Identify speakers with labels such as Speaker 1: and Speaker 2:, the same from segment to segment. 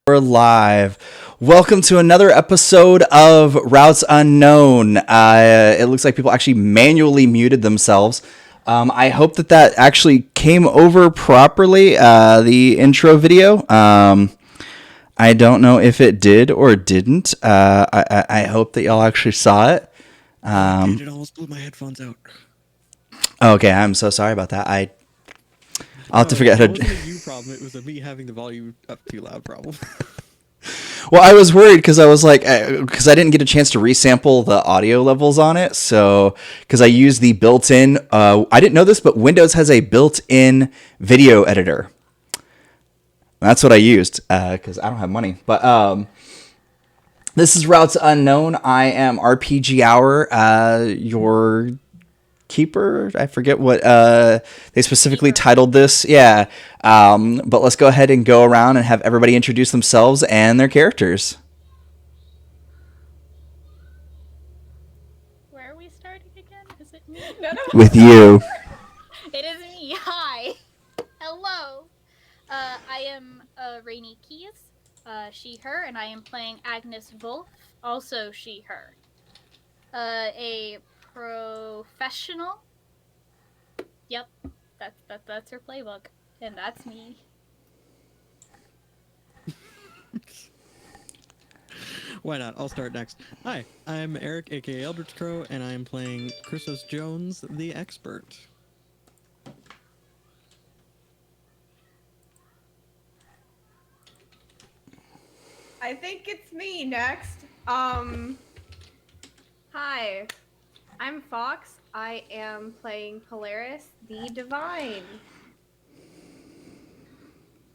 Speaker 1: We're live. Welcome to another episode of Routes Unknown. It looks like people actually manually muted themselves. I hope that actually came over properly, the intro video. I don't know if it did or didn't. I hope that y'all actually saw it.
Speaker 2: Dude, it almost blew my headphones out.
Speaker 1: Okay, I'm so sorry about that. I'll have to figure out how to...
Speaker 2: It wasn't a you problem, it was a me having the volume up too loud problem.
Speaker 1: Well, I was worried because I was like, because I didn't get a chance to resample the audio levels on it. So, because I used the built-in, I didn't know this, but Windows has a built-in video editor. That's what I used because I don't have money. But this is Routes Unknown. I am RPGHour, your keeper. I forget what they specifically titled this. Yeah. But let's go ahead and go around and have everybody introduce themselves and their characters.
Speaker 3: Where are we starting again? Is it me?
Speaker 4: No.
Speaker 1: With you.
Speaker 3: It is me. Hi. Hello. I am Rainy Keys, she, her, and I am playing Agnes Wolf, also she, her. A professional. Yep, that's her playbook, and that's me.
Speaker 2: Why not? I'll start next. Hi, I'm Eric, aka Eldritch Crow, and I am playing Chrysos Jones, the expert.
Speaker 4: I think it's me next. Hi, I'm Fox. I am playing Polaris, the Divine.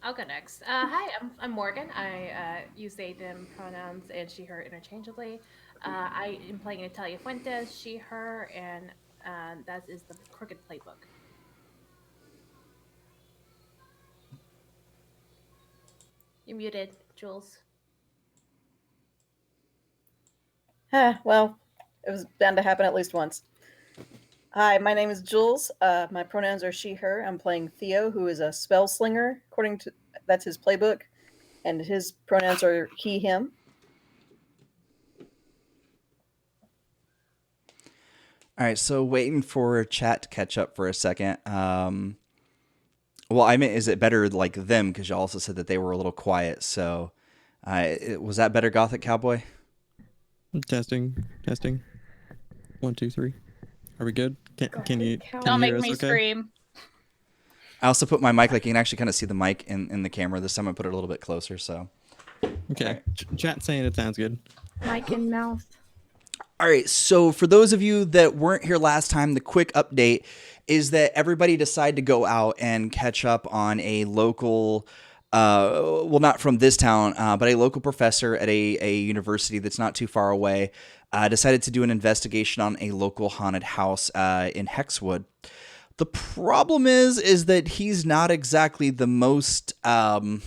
Speaker 5: I'll go next. Hi, I'm Morgan. I use they, them pronouns and she, her interchangeably. I am playing Natalia Fuentes, she, her, and that is the Crooked Playbook. You're muted, Jules.
Speaker 6: Well, it was bound to happen at least once. Hi, my name is Jules. My pronouns are she, her. I'm playing Theo, who is a spell slinger, according to that's his playbook, and his pronouns are he, him.
Speaker 1: All right, so waiting for chat to catch up for a second. Well, I mean, is it better like them? Because you also said that they were a little quiet. So, was that better, Gothic Cowboy?
Speaker 2: Testing. 1, 2, 3. Are we good? Can you
Speaker 3: Don't make
Speaker 2: hear us
Speaker 3: me
Speaker 2: okay?
Speaker 3: scream.
Speaker 1: I also put my mic, like you can actually kind of see the mic in the camera. This time I put it a little bit closer. So,
Speaker 2: Okay.
Speaker 1: Right.
Speaker 2: Chat saying it sounds good.
Speaker 4: Mic and mouth.
Speaker 1: all right. So for those of you that weren't here last time, the quick update is that everybody decided to go out and catch up on a local. Well, not from this town, but a local professor at a university that's not too far away decided to do an investigation on a local haunted house in Hexwood. The problem is that he's not exactly the most, let's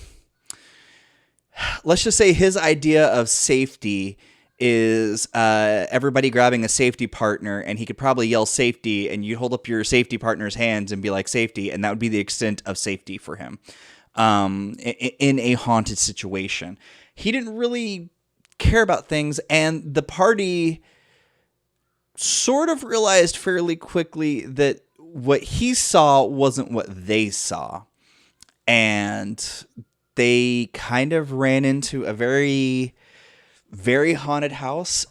Speaker 1: just say his idea of safety is everybody grabbing a safety partner, and he could probably yell safety, and you hold up your safety partner's hands and be like safety, and that would be the extent of safety for him. In a haunted situation. He didn't really care about things, and the party sort of realized fairly quickly that what he saw wasn't what they saw. And they kind of ran into a very, very haunted house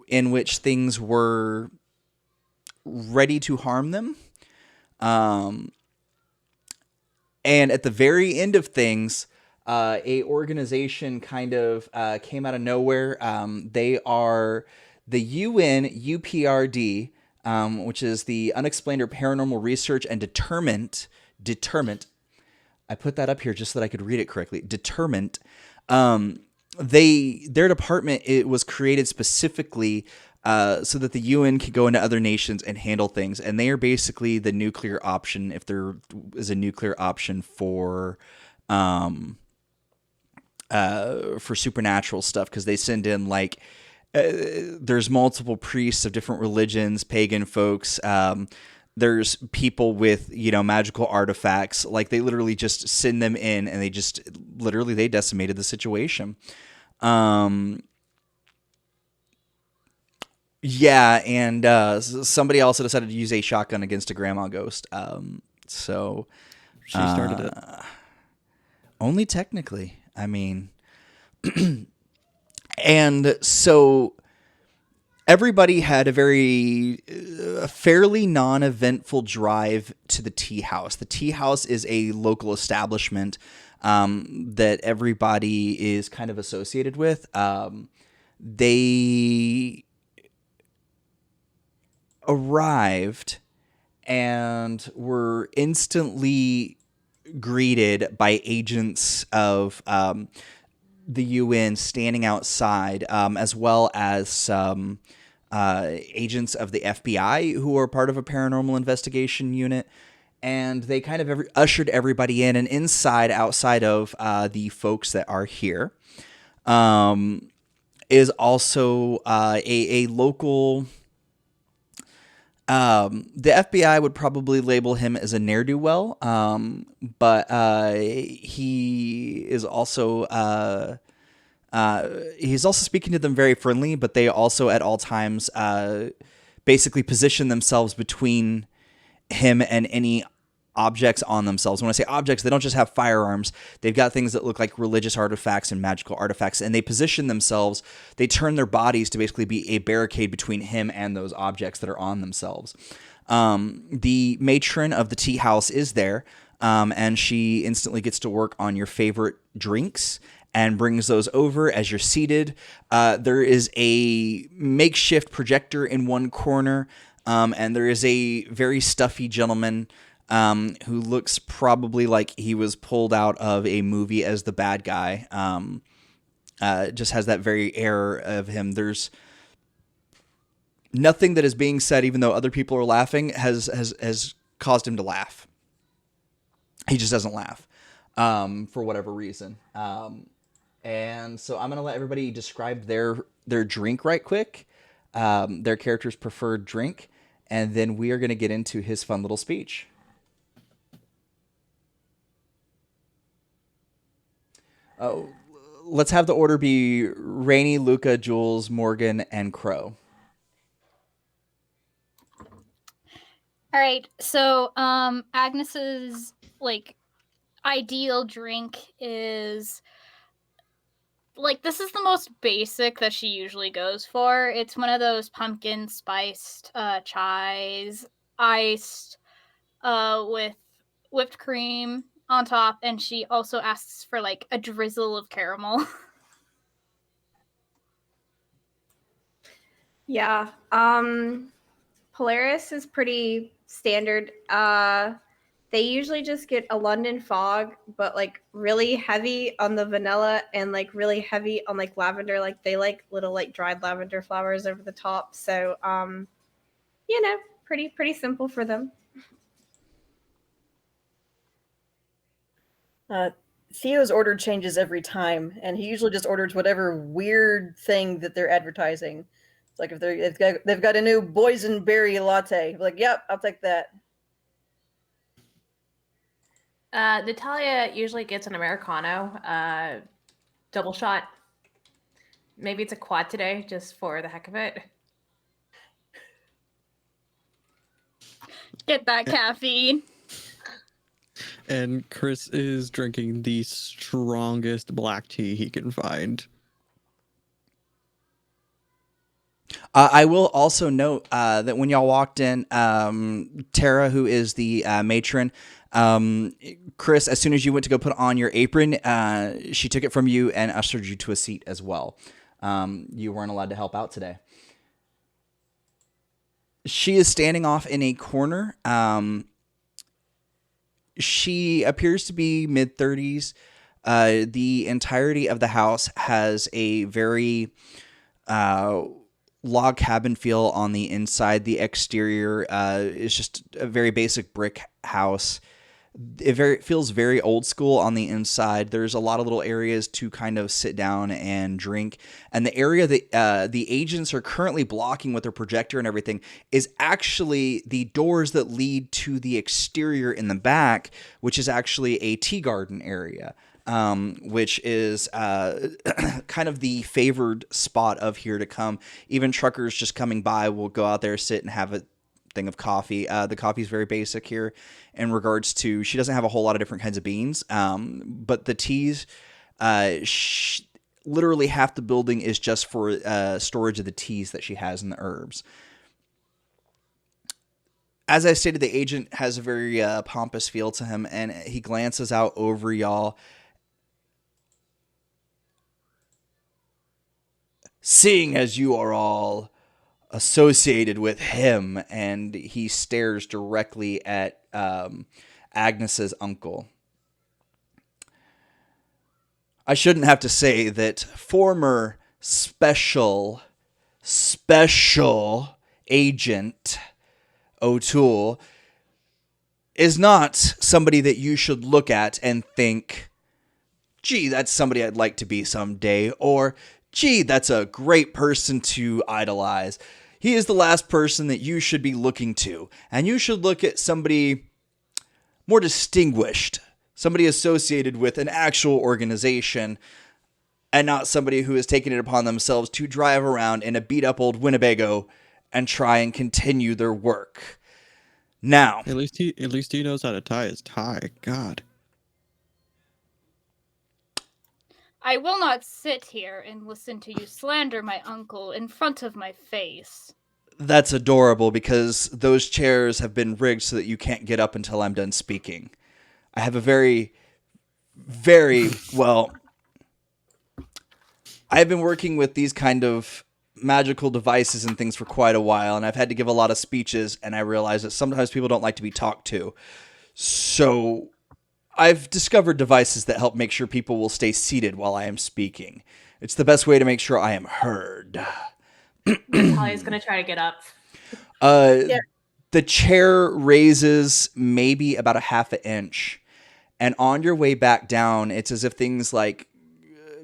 Speaker 1: in which things were ready to harm them. And at the very end of things, a organization kind of came out of nowhere. They are the UN UPRD, which is the Unexplained or Paranormal Research and Determined I put that up here just so that I could read it correctly. Determined. Their department, it was created specifically so that the UN can go into other nations and handle things, and they are basically the nuclear option if there is a nuclear option for supernatural stuff, because they send in like there's multiple priests of different religions, pagan folks. There's people with, magical artifacts. Like, they literally just send them in, and they decimated the situation. Yeah, and somebody also decided to use a shotgun against a grandma ghost. So
Speaker 2: She started it.
Speaker 1: only technically. I mean, and so everybody had a fairly non-eventful drive to the tea house. The tea house is a local establishment that everybody is kind of associated with. They arrived and were instantly greeted by agents of the UN standing outside, as well as some agents of the FBI who are part of a paranormal investigation unit. And they kind of ushered everybody in, and outside of the folks that are here, is also a local. The FBI would probably label him as a ne'er-do-well, but he is also he's also speaking to them very friendly, but they also at all times basically position themselves between him and any objects on themselves. When I say objects, they don't just have firearms. They've got things that look like religious artifacts and magical artifacts, and they position themselves, they turn their bodies to basically be a barricade between him and those objects that are on themselves. The matron of the tea house is there, and she instantly gets to work on your favorite drinks and brings those over as you're seated. There is a makeshift projector in one corner, and there is a very stuffy gentleman who looks probably like he was pulled out of a movie as the bad guy. Just has that very air of him. There's nothing that is being said, even though other people are laughing, has caused him to laugh. He just doesn't laugh for whatever reason. And so I'm going to let everybody describe their drink right quick, their character's preferred drink, and then we are going to get into his fun little speech. Let's have the order be Rainey, Luca, Jules, Morgan, and Crow.
Speaker 3: All right. So, Agnes's ideal drink is this is the most basic that she usually goes for. It's one of those pumpkin spiced chais, iced with whipped cream on top, and she also asks for a drizzle of caramel.
Speaker 4: Yeah. Polaris is pretty standard. They usually just get a London fog, but really heavy on the vanilla and really heavy on lavender. They like little dried lavender flowers over the top. So pretty simple for them.
Speaker 6: Theo's order changes every time, and he usually just orders whatever weird thing that they're advertising. It's like if they've got a new boysenberry latte, yep, I'll take that.
Speaker 5: Natalia usually gets an Americano, double shot. Maybe it's a quad today, just for the heck of it.
Speaker 3: Get that caffeine.
Speaker 2: And Chris is drinking the strongest black tea he can find.
Speaker 1: I will also note that when y'all walked in, Tara, who is the matron, Chris, as soon as you went to go put on your apron, she took it from you and ushered you to a seat as well. You weren't allowed to help out today. She is standing off in a corner. She appears to be mid-30s. The entirety of the house has a very uh, log cabin feel on the inside. The exterior is just a very basic brick house. It feels very old school on the inside. There's a lot of little areas to kind of sit down and drink. And the area that the agents are currently blocking with their projector and everything is actually the doors that lead to the exterior in the back, which is actually a tea garden area. Which is kind of the favored spot of here to come. Even truckers just coming by will go out there, sit, and have a thing of coffee. The coffee is very basic here in regards to, she doesn't have a whole lot of different kinds of beans, but the teas, literally half the building is just for storage of the teas that she has and the herbs. As I stated, the agent has a very pompous feel to him, and he glances out over y'all. Seeing as you are all associated with him, and he stares directly at Agnes's uncle. I shouldn't have to say that former special agent O'Toole is not somebody that you should look at and think, gee, that's somebody I'd like to be someday, or gee, that's a great person to idolize. He is the last person that you should be looking to, and you should look at somebody more distinguished, somebody associated with an actual organization, and not somebody who has taken it upon themselves to drive around in a beat-up old Winnebago and try and continue their work. Now,
Speaker 2: At least he knows how to tie his tie. God.
Speaker 3: I will not sit here and listen to you slander my uncle in front of my face.
Speaker 1: that's adorable because those chairs have been rigged so that you can't get up until I'm done speaking. I have a very, very, well, I've been working with these kind of magical devices and things for quite a while, and I've had to give a lot of speeches, and I realize that sometimes people don't like to be talked to. So I've discovered devices that help make sure people will stay seated while I am speaking. It's the best way to make sure I am heard.
Speaker 5: Natalia's gonna try to get up.
Speaker 6: Yeah.
Speaker 1: The chair raises maybe about a half an inch, and on your way back down, it's as if things like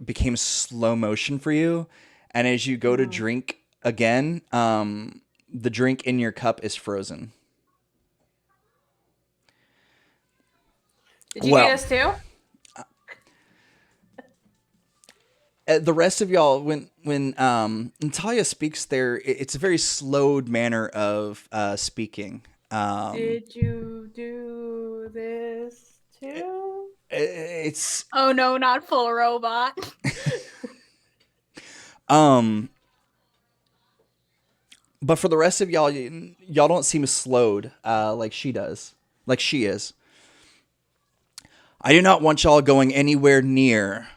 Speaker 1: became slow motion for you. And as you go to drink again, the drink in your cup is frozen.
Speaker 5: Did you
Speaker 1: Well,
Speaker 5: get us too?
Speaker 1: The rest of y'all, when Natalia speaks there, it's a very slowed manner of speaking.
Speaker 5: Did you do this too?
Speaker 1: It's
Speaker 3: Oh no, not full robot.
Speaker 1: But for the rest of y'all, y'all don't seem slowed like she does, like she is. I do not want y'all going anywhere near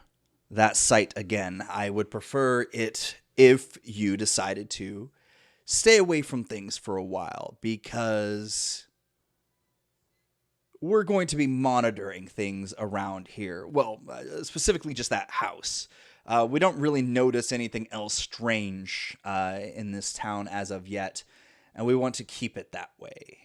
Speaker 1: that site again. I would prefer it if you decided to stay away from things for a while, because we're going to be monitoring things around here. Well, specifically just that house. We don't really notice anything else strange in this town as of yet, and we want to keep it that way.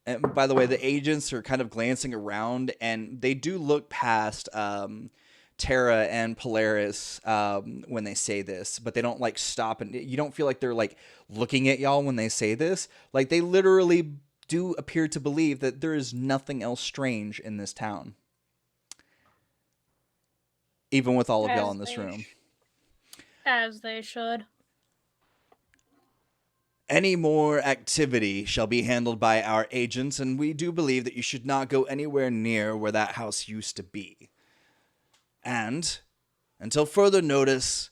Speaker 1: And by the way, the agents are kind of glancing around, and they do look past Tara and Polaris when they say this, but they don't like stop, and you don't feel like they're like looking at y'all when they say this. Like they literally do appear to believe that there is nothing else strange in this town, even with all of y'all in this room.
Speaker 3: As they should.
Speaker 1: Any more activity shall be handled by our agents, and we do believe that you should not go anywhere near where that house used to be. And, until further notice,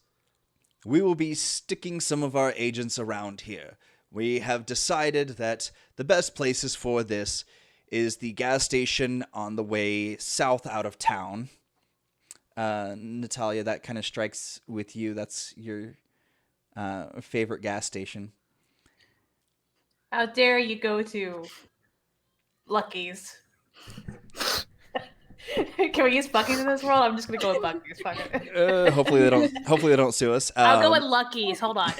Speaker 1: we will be sticking some of our agents around here. We have decided that the best places for this is the gas station on the way south out of town. Natalia, that kind of strikes with you. That's your favorite gas station.
Speaker 5: How dare you go to Luckies. Can we use Bucky's in this world? I'm just gonna go with Bucky's. Fuck it.
Speaker 1: Hopefully they don't. Hopefully they don't sue us.
Speaker 5: I'll go with Lucky's. Hold on.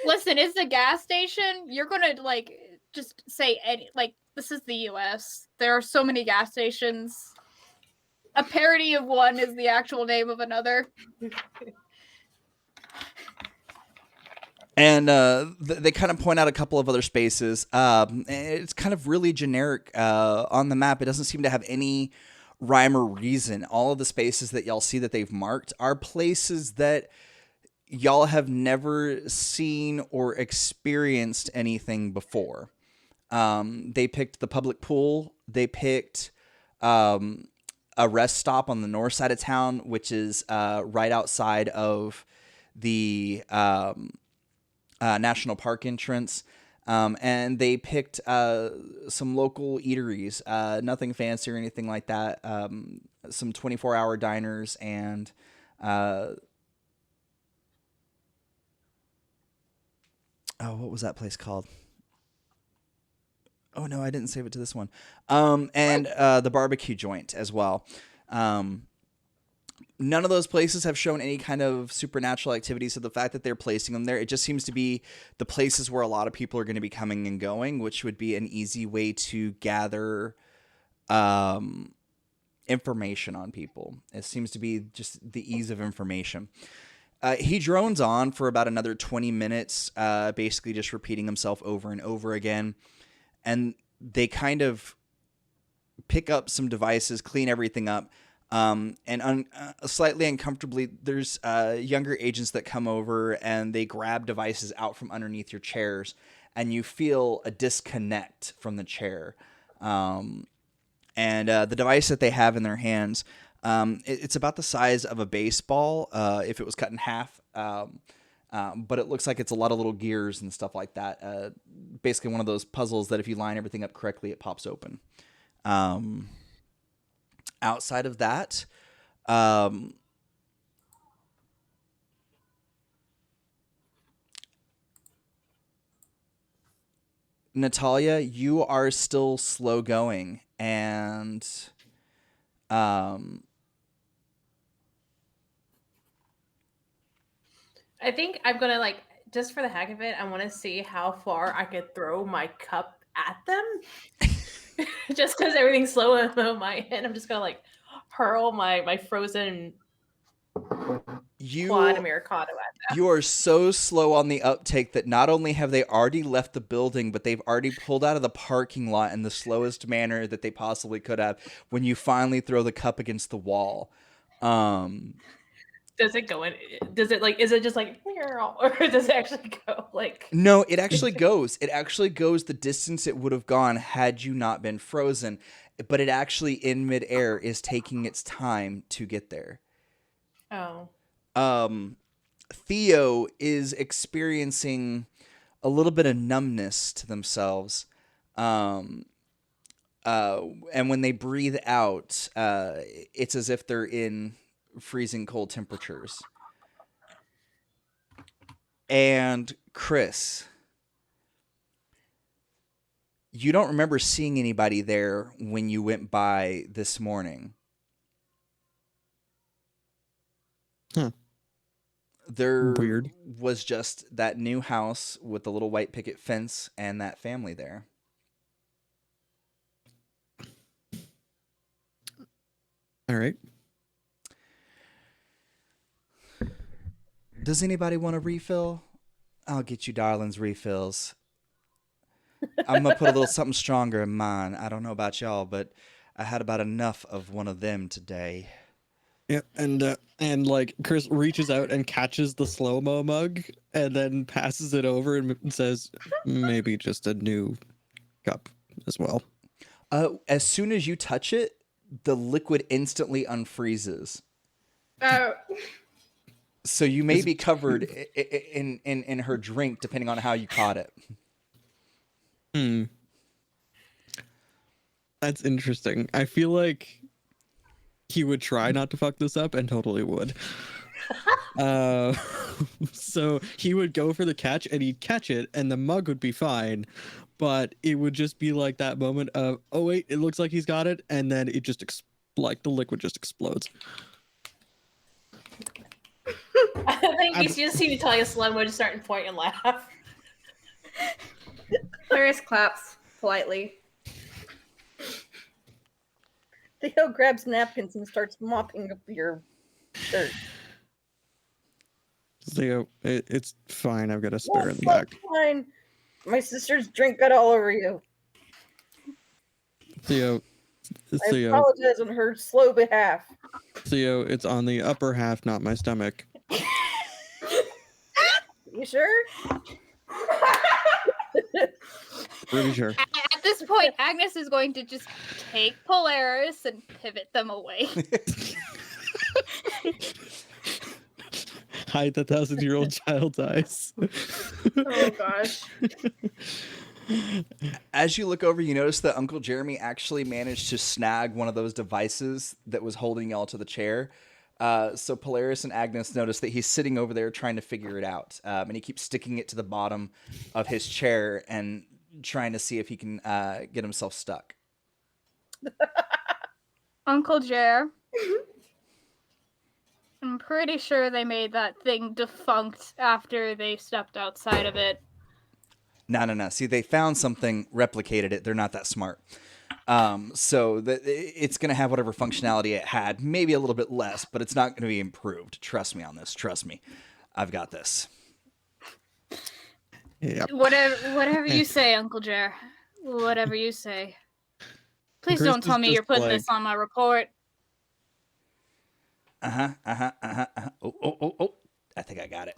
Speaker 3: Listen, it's a gas station. You're gonna like just say any like this is the U.S. There are so many gas stations. A parody of one is the actual name of another.
Speaker 1: And they kind of point out a couple of other spaces. It's kind of really generic on the map. It doesn't seem to have any rhyme or reason. All of the spaces that y'all see that they've marked are places that y'all have never seen or experienced anything before. They picked the public pool. They picked a rest stop on the north side of town, which is right outside of the national park entrance. And they picked some local eateries, nothing fancy or anything like that. Some 24-hour diners and what was that place called? Oh no, I didn't save it to this one. And the barbecue joint as well. None of those places have shown any kind of supernatural activity, so the fact that they're placing them there, it just seems to be the places where a lot of people are going to be coming and going, which would be an easy way to gather information on people. It seems to be just the ease of information. He drones on for about another 20 minutes, basically just repeating himself over and over again. And they kind of pick up some devices, clean everything up. Slightly uncomfortably, there's younger agents that come over and they grab devices out from underneath your chairs, and you feel a disconnect from the chair. And the device that they have in their hands, it's about the size of a baseball if it was cut in half, but it looks like it's a lot of little gears and stuff like that. Basically one of those puzzles that if you line everything up correctly, it pops open. Outside of that, Natalia, you are still slow going, and
Speaker 5: I think I'm gonna just for the heck of it, I want to see how far I could throw my cup at them. Just because everything's slow on my end, I'm just gonna hurl my frozen quad Americano at them.
Speaker 1: You are so slow on the uptake that not only have they already left the building, but they've already pulled out of the parking lot in the slowest manner that they possibly could have when you finally throw the cup against the wall.
Speaker 5: Does it go in? Does it is it just or does it actually go
Speaker 1: No, it actually goes. It actually goes the distance it would have gone had you not been frozen. But it actually in midair is taking its time to get there.
Speaker 5: Oh.
Speaker 1: Theo is experiencing a little bit of numbness to themselves. And when they breathe out, it's as if they're in freezing cold temperatures. And Chris, you don't remember seeing anybody there when you went by this morning.
Speaker 2: Huh.
Speaker 1: There
Speaker 2: Weird.
Speaker 1: was just that new house with the little white picket fence and that family there.
Speaker 2: All right.
Speaker 1: Does anybody want a refill? I'll get you darlings refills. I'm going to put a little something stronger in mine. I don't know about y'all, but I had about enough of one of them today.
Speaker 2: Yeah, and Chris reaches out and catches the slow-mo mug and then passes it over and says, maybe just a new cup as well.
Speaker 1: As soon as you touch it, the liquid instantly unfreezes.
Speaker 4: Oh.
Speaker 1: So you may be covered in her drink, depending on how you caught it.
Speaker 2: That's interesting. I feel like he would try not to fuck this up and totally would. So he would go for the catch and he'd catch it and the mug would be fine. but it would just be like that moment of, oh wait, it looks like he's got it, and then it just like the liquid just explodes.
Speaker 5: I think you just see me telling a slow mo to start and point and laugh.
Speaker 4: Clarice claps politely.
Speaker 6: Theo grabs napkins and starts mopping up your shirt.
Speaker 2: Theo, it's fine. I've got a spare in the
Speaker 6: Well,
Speaker 2: back.
Speaker 6: fine. My sister's drink got all over you.
Speaker 2: Theo,
Speaker 6: I apologize on her slow behalf.
Speaker 2: Theo, it's on the upper half, not my stomach.
Speaker 6: You sure?
Speaker 2: Pretty sure.
Speaker 3: At this point, Agnes is going to just take Polaris and pivot them away.
Speaker 2: Hide the 1,000-year-old child's eyes.
Speaker 4: Oh gosh.
Speaker 1: As you look over, you notice that Uncle Jeremy actually managed to snag one of those devices that was holding y'all to the chair. So Polaris and Agnes notice that he's sitting over there trying to figure it out. And he keeps sticking it to the bottom of his chair and trying to see if he can get himself stuck.
Speaker 3: Uncle Jer. I'm pretty sure they made that thing defunct after they stepped outside of it.
Speaker 1: No. See, they found something, replicated it. They're not that smart. So it's going to have whatever functionality it had, maybe a little bit less, but it's not going to be improved. Trust me on this. Trust me. I've got this.
Speaker 2: Yep.
Speaker 3: Whatever you say, Uncle Jer. Whatever you say. Please
Speaker 2: Chris
Speaker 3: don't tell
Speaker 2: is
Speaker 3: me you're
Speaker 2: just
Speaker 3: putting
Speaker 2: like-
Speaker 3: this on my report.
Speaker 1: Oh. I think I got it.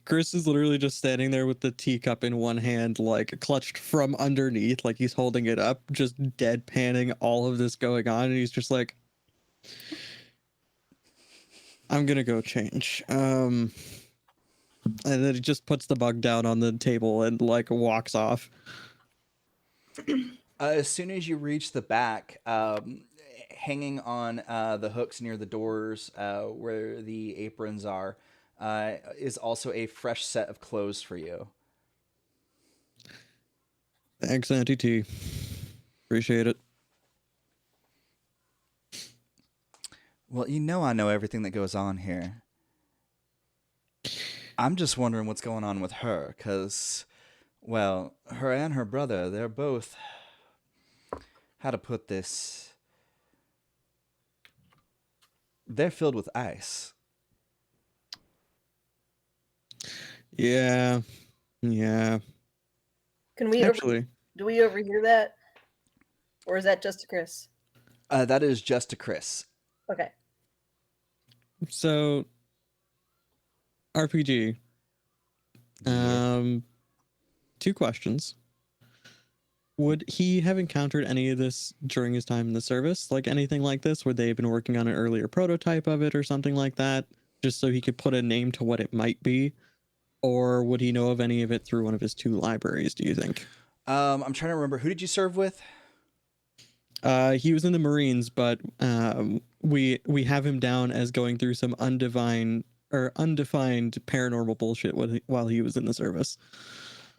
Speaker 2: Chris is literally just standing there with the teacup in one hand, like clutched from underneath, like he's holding it up, just deadpanning all of this going on, and he's just like, I'm gonna go change. And then he just puts the bug down on the table and like walks off.
Speaker 1: As soon as you reach the back, hanging on the hooks near the doors where the aprons are, is also a fresh set of clothes for you.
Speaker 2: Thanks, Auntie T. Appreciate it.
Speaker 1: Well, you know I know everything that goes on here. I'm just wondering what's going on with her, because, well, her and her brother, they're both... How to put this? They're filled with ice.
Speaker 2: Yeah.
Speaker 6: Can we
Speaker 2: Actually,
Speaker 6: do we overhear that? Or is that just to Chris?
Speaker 1: That is just to Chris.
Speaker 6: Okay.
Speaker 2: so RPG. Two questions. Would he have encountered any of this during his time in the service? Like anything like this? Would they have been working on an earlier prototype of it or something like that? Just so he could put a name to what it might be? Or would he know of any of it through one of his two libraries, do you think?
Speaker 1: I'm trying to remember. Who did you serve with?
Speaker 2: He was in the Marines, but we have him down as going through some undefined paranormal bullshit while he was in the service.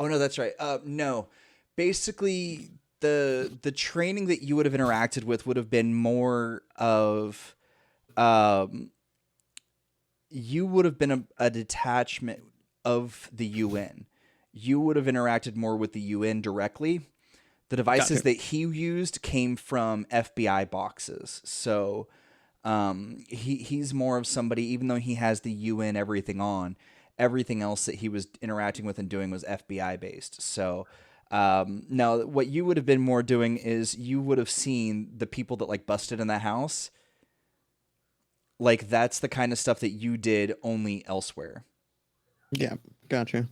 Speaker 1: Oh, no, that's right. No. Basically, the training that you would have interacted with would have been more of... you would have been a detachment of the UN. You would have interacted more with the UN directly. The devices that he used came from FBI boxes. So he's more of somebody, even though he has the UN everything on, everything else that he was interacting with and doing was FBI based. So now what you would have been more doing is you would have seen the people that like busted in the house. Like that's the kind of stuff that you did only elsewhere.
Speaker 2: Yeah, gotcha.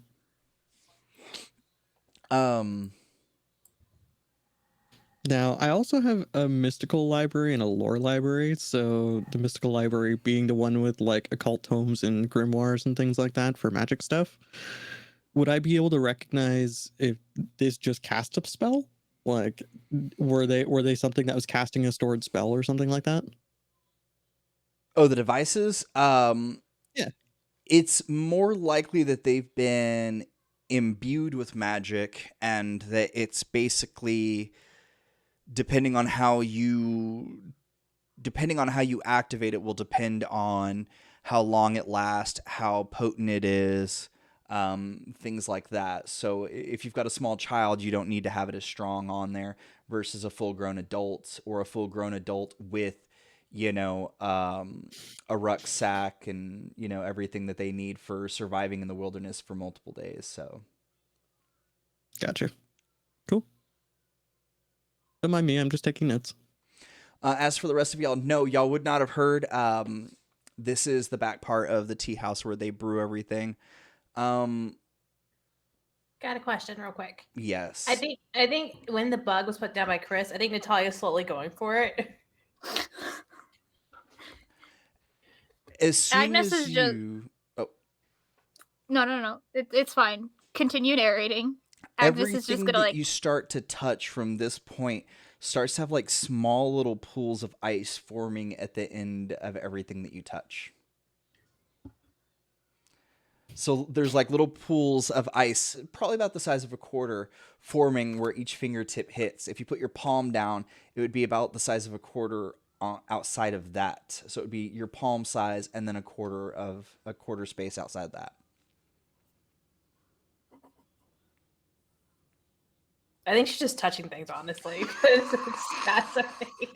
Speaker 2: Now, I also have a mystical library and a lore library. So the mystical library being the one with like occult tomes and grimoires and things like that for magic stuff. Would I be able to recognize if this just cast a spell? Like, were they something that was casting a stored spell or something like that?
Speaker 1: Oh, the devices?
Speaker 2: Yeah.
Speaker 1: It's more likely that they've been imbued with magic, and that it's basically depending on how you activate it will depend on how long it lasts, how potent it is, things like that. So if you've got a small child, you don't need to have it as strong on there versus a full-grown adult, or a full-grown adult with, a rucksack and, everything that they need for surviving in the wilderness for multiple days. So
Speaker 2: Gotcha. Cool. Don't mind me. I'm just taking notes.
Speaker 1: as for the rest of y'all, no, y'all would not have heard. This is the back part of the tea house where they brew everything.
Speaker 5: Got a question real quick.
Speaker 1: Yes.
Speaker 5: I think when the bug was put down by Chris, I think Natalia's slowly going for it.
Speaker 1: As soon
Speaker 3: Agnes
Speaker 1: as
Speaker 3: is just-
Speaker 1: you... Oh,
Speaker 3: No. It's fine. Continue narrating. Agnes is just
Speaker 1: everything
Speaker 3: gonna
Speaker 1: that you start to touch from this point starts to have like small little pools of ice forming at the end of everything that you touch. So there's like little pools of ice, probably about the size of a quarter, forming where each fingertip hits. If you put your palm down, it would be about the size of a quarter outside of that. So it would be your palm size and then a quarter space outside that.
Speaker 5: I think she's just touching things, honestly. It's fascinating.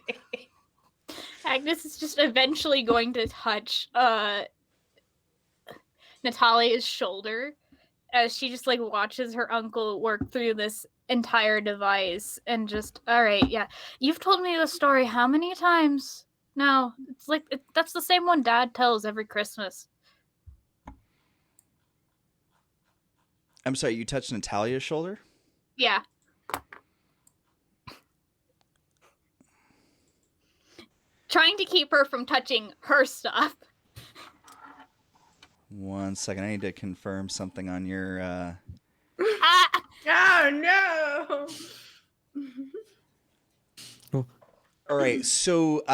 Speaker 3: Agnes is just eventually going to touch Natalia's shoulder as she just like watches her uncle work through this entire device, and just, all right, yeah, you've told me the story how many times now? It's like that's the same one Dad tells every Christmas.
Speaker 1: I'm sorry, you touched Natalia's shoulder?
Speaker 3: Yeah. Trying to keep her from touching her stuff.
Speaker 1: 1 second, I need to confirm something on your...
Speaker 3: Ah!
Speaker 4: Oh no!
Speaker 1: All right, so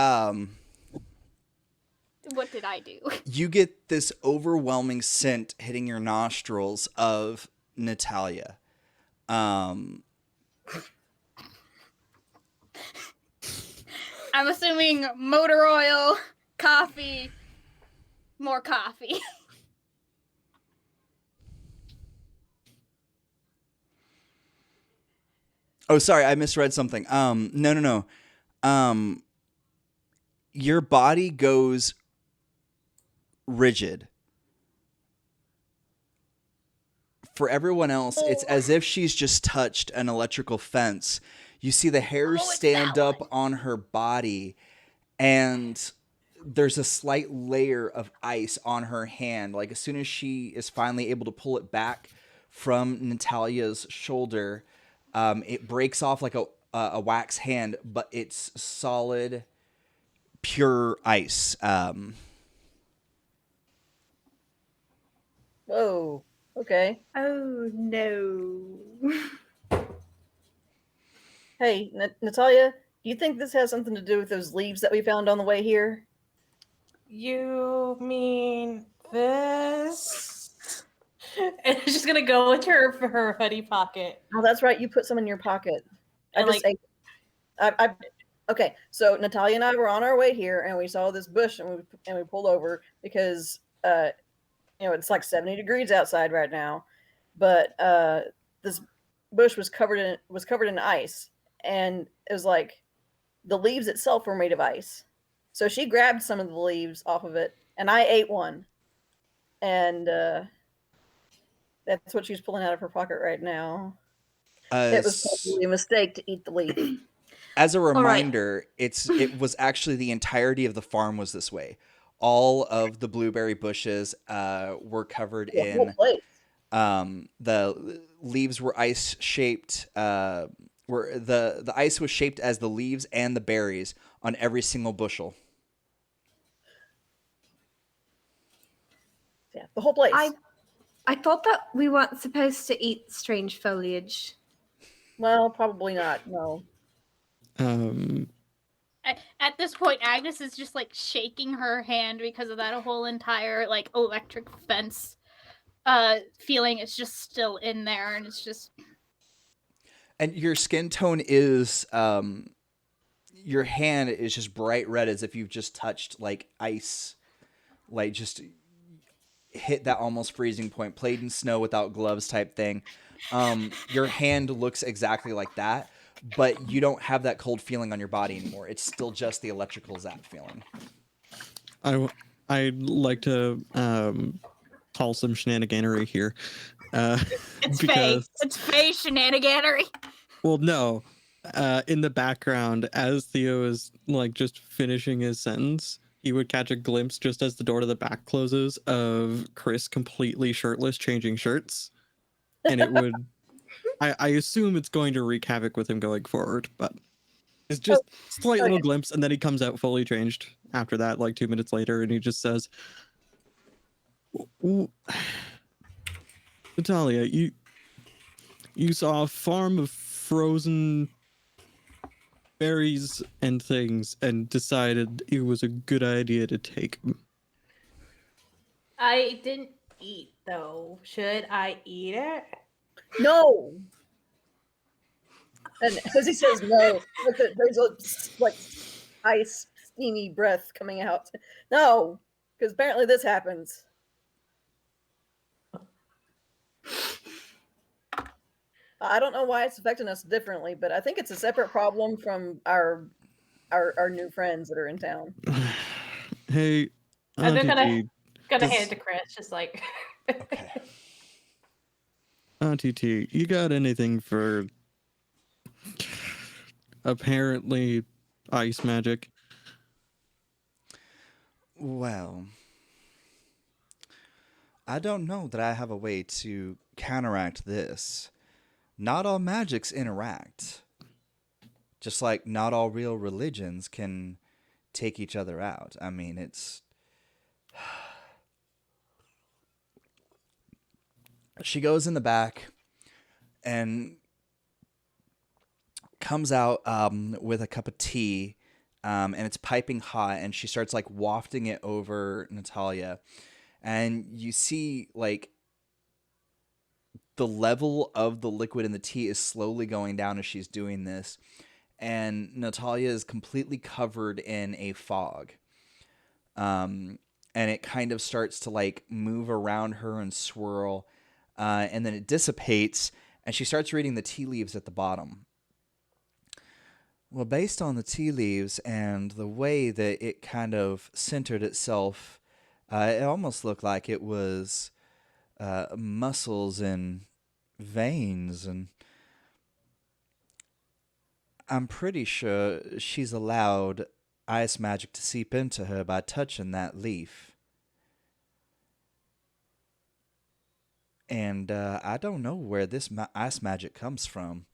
Speaker 3: What did I do?
Speaker 1: you get this overwhelming scent hitting your nostrils of Natalia.
Speaker 3: I'm assuming motor oil, coffee, more coffee.
Speaker 1: Oh, sorry, I misread something. No. Your body goes rigid. For everyone else, it's as if she's just touched an electrical fence. You see the hairs
Speaker 3: it's
Speaker 1: stand
Speaker 3: that
Speaker 1: up on her body, and there's a slight layer of ice on her hand. Like as soon as she is finally able to pull it back from Natalia's shoulder, it breaks off like a wax hand, but it's solid, pure ice.
Speaker 6: Whoa. Okay.
Speaker 4: Oh no!
Speaker 6: Hey, Natalia, do you think this has something to do with those leaves that we found on the way here?
Speaker 5: You mean this? And she's gonna go into her hoodie pocket.
Speaker 6: Oh, that's right. You put some in your pocket.
Speaker 5: And,
Speaker 6: Okay, so Natalia and I were on our way here, and we saw this bush, and we pulled over because it's like 70 degrees outside right now, but this bush was covered in ice, and it was like the leaves itself were made of ice. So she grabbed some of the leaves off of it, and I ate one, and that's what she's pulling out of her pocket right now. It was probably a mistake to eat the leaf.
Speaker 1: As a reminder, it was actually the entirety of the farm was this way. All of the blueberry bushes were covered in. The leaves were ice shaped. Where the ice was shaped as the leaves and the berries on every single bushel.
Speaker 6: Yeah, the whole place.
Speaker 4: I thought that we weren't supposed to eat strange foliage.
Speaker 6: Well, probably not. No.
Speaker 3: At at this point, Agnes is just like shaking her hand because of that whole entire like electric fence feeling is just still in there, and it's just
Speaker 1: And your skin tone is your hand is just bright red as if you've just touched like ice, like just hit that almost freezing point, played in snow without gloves type thing. Your hand looks exactly like that, but you don't have that cold feeling on your body anymore. It's still just the electrical zap feeling.
Speaker 2: I'd like to call some shenaniganery here.
Speaker 3: it's
Speaker 2: because
Speaker 3: It's Faye shenaniganery.
Speaker 2: well, no. In the background, as Theo is like just finishing his sentence, he would catch a glimpse just as the door to the back closes of Chris completely shirtless changing shirts. And it would I assume it's going to wreak havoc with him going forward, but it's just slight little glimpse, and then he comes out fully changed after that, like 2 minutes later, and he just says, Natalia, you saw a farm of frozen berries and things and decided it was a good idea to take them.
Speaker 5: I didn't eat though. Should I eat it?
Speaker 6: No. And as he says no, there's a like ice steamy breath coming out. No, because apparently this happens. I don't know why it's affecting us differently, but I think it's a separate problem from our new friends that are in town.
Speaker 2: Hey,
Speaker 5: I'm just
Speaker 2: Auntie
Speaker 5: gonna
Speaker 2: does-
Speaker 5: hand it to Chris, just like.
Speaker 1: Okay.
Speaker 2: Auntie T, you got anything for apparently ice magic?
Speaker 1: Well, I don't know that I have a way to counteract this. Not all magics interact. Just like not all real religions can take each other out. I mean, it's... She goes in the back and comes out with a cup of tea, and it's piping hot, and she starts like wafting it over Natalia. And you see like the level of the liquid in the tea is slowly going down as she's doing this. And Natalia is completely covered in a fog. And it kind of starts to like move around her and swirl. And then it dissipates, and she starts reading the tea leaves at the bottom. Well, based on the tea leaves and the way that it kind of centered itself, it almost looked like it was muscles and veins, and I'm pretty sure she's allowed ice magic to seep into her by touching that leaf. And I don't know where this ice magic comes from.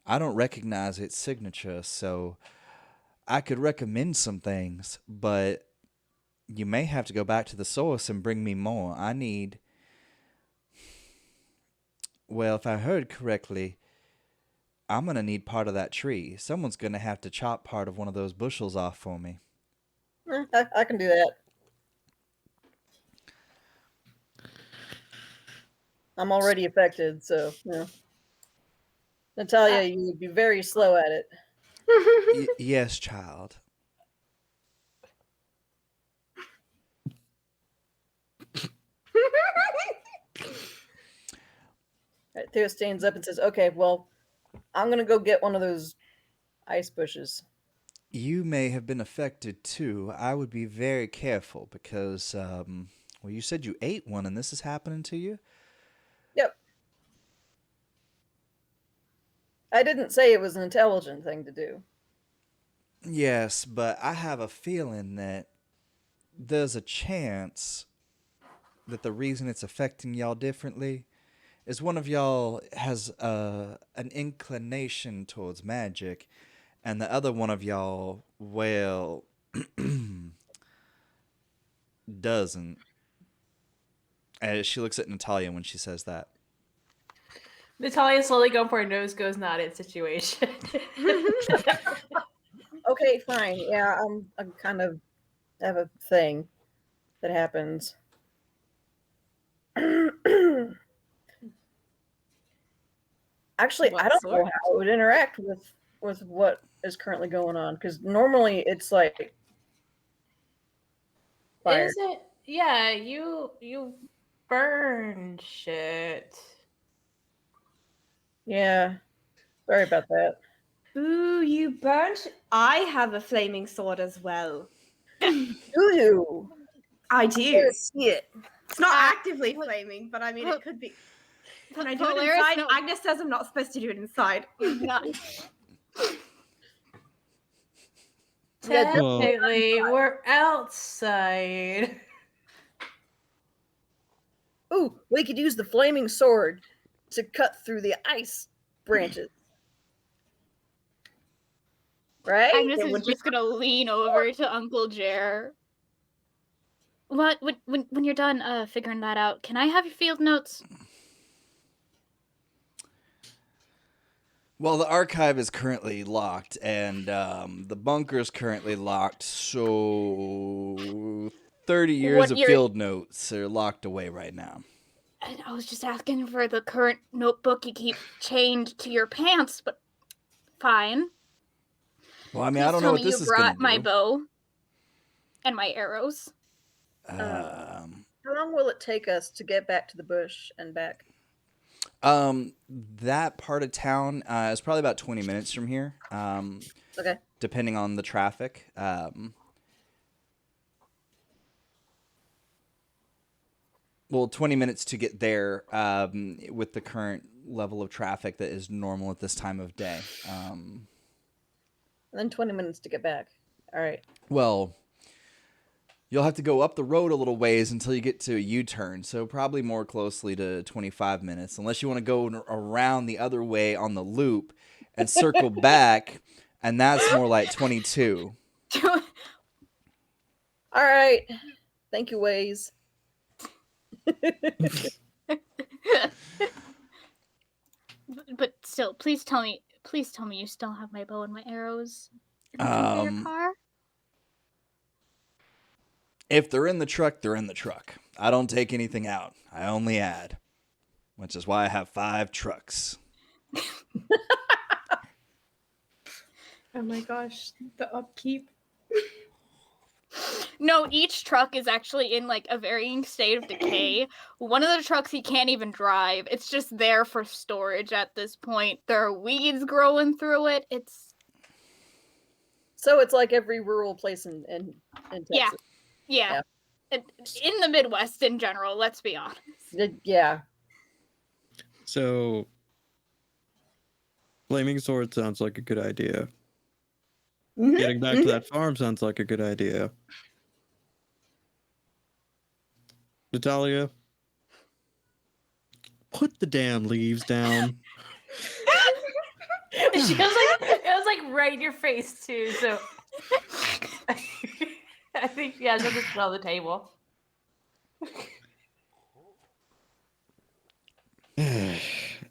Speaker 1: I don't recognize its signature, so I could recommend some things, but you may have to go back to the source and bring me more. I need... Well, if I heard correctly, I'm going to need part of that tree. Someone's going to have to chop part of one of those bushels off for me.
Speaker 6: I can do that. I'm already affected, so, you know. Natalia, you would be very slow at it.
Speaker 1: Yes, child.
Speaker 6: Right, Theo stands up and says, okay, well, I'm going to go get one of those ice bushes.
Speaker 1: You may have been affected too. I would be very careful because, well, you said you ate one and this is happening to you?
Speaker 6: Yep. I didn't say it was an intelligent thing to do.
Speaker 1: Yes, but I have a feeling that there's a chance that the reason it's affecting y'all differently is one of y'all has an inclination towards magic, and the other one of y'all, well, doesn't. She looks at Natalia when she says that.
Speaker 5: Natalia's slowly going for a nose goes not it situation.
Speaker 6: Okay, fine. Yeah, I'm kind of have a thing that happens. Actually,
Speaker 5: What
Speaker 6: I don't know
Speaker 5: sort?
Speaker 6: how it would interact with what is currently going on because normally it's like fire.
Speaker 5: Is it? Yeah, you burn shit.
Speaker 6: Yeah, sorry about that.
Speaker 4: Ooh, you burnt. I have a flaming sword as well.
Speaker 6: Do you?
Speaker 4: I
Speaker 6: I
Speaker 4: do.
Speaker 6: see it.
Speaker 4: It's not
Speaker 3: Uh,
Speaker 4: actively
Speaker 3: but-
Speaker 4: flaming, but I mean,
Speaker 3: but-
Speaker 4: it could be. Can I do
Speaker 3: Polaris,
Speaker 4: it inside?
Speaker 3: no.
Speaker 4: Agnes says I'm not supposed to do it inside.
Speaker 3: Not.
Speaker 6: Yeah,
Speaker 2: Well-
Speaker 5: Technically, we're outside.
Speaker 6: ooh, we could use the flaming sword to cut through the ice branches. Right?
Speaker 3: Agnes
Speaker 4: It
Speaker 3: is
Speaker 4: would be-
Speaker 3: just gonna lean over to Uncle Jer. What? When you're done figuring that out, can I have your field notes?
Speaker 1: Well, the archive is currently locked, and the bunker is currently locked. So 30 years
Speaker 3: What
Speaker 1: of
Speaker 3: year-
Speaker 1: field notes are locked away right now.
Speaker 3: And I was just asking for the current notebook you keep chained to your pants, but fine.
Speaker 1: Well, I mean,
Speaker 3: Please
Speaker 1: I don't
Speaker 3: tell
Speaker 1: know
Speaker 3: me
Speaker 1: what this
Speaker 3: you
Speaker 1: is going
Speaker 3: brought
Speaker 1: to
Speaker 3: my
Speaker 1: do.
Speaker 3: bow and my arrows.
Speaker 6: How long will it take us to get back to the bush and back?
Speaker 1: That part of town is probably about 20 minutes from here,
Speaker 6: Okay.
Speaker 1: depending on the traffic. Well, 20 minutes to get there with the current level of traffic that is normal at this time of day.
Speaker 6: And then 20 minutes to get back. All right.
Speaker 1: Well, you'll have to go up the road a little ways until you get to a U-turn, so probably more closely to 25 minutes, unless you want to go around the other way on the loop and circle back, and that's more like 22.
Speaker 6: All right. Thank you, Waze.
Speaker 3: But still, please tell me you still have my bow and my arrows in the trunk of your car.
Speaker 1: If they're in the truck, they're in the truck. I don't take anything out. I only add, which is why I have 5 trucks.
Speaker 4: Oh my gosh, the upkeep.
Speaker 3: No, each truck is actually in like a varying state of decay. One of the trucks he can't even drive. It's just there for storage at this point. There are weeds growing through it.
Speaker 6: So it's like every rural place in Texas.
Speaker 3: Yeah. In the Midwest in general, let's be honest.
Speaker 6: Yeah.
Speaker 2: So, flaming sword sounds like a good idea.
Speaker 4: Mhm,
Speaker 2: Getting back to that farm sounds like a good idea. Natalia, put the damn leaves down.
Speaker 5: It was like right in your face too. So I think she'll just put it on the table.
Speaker 2: All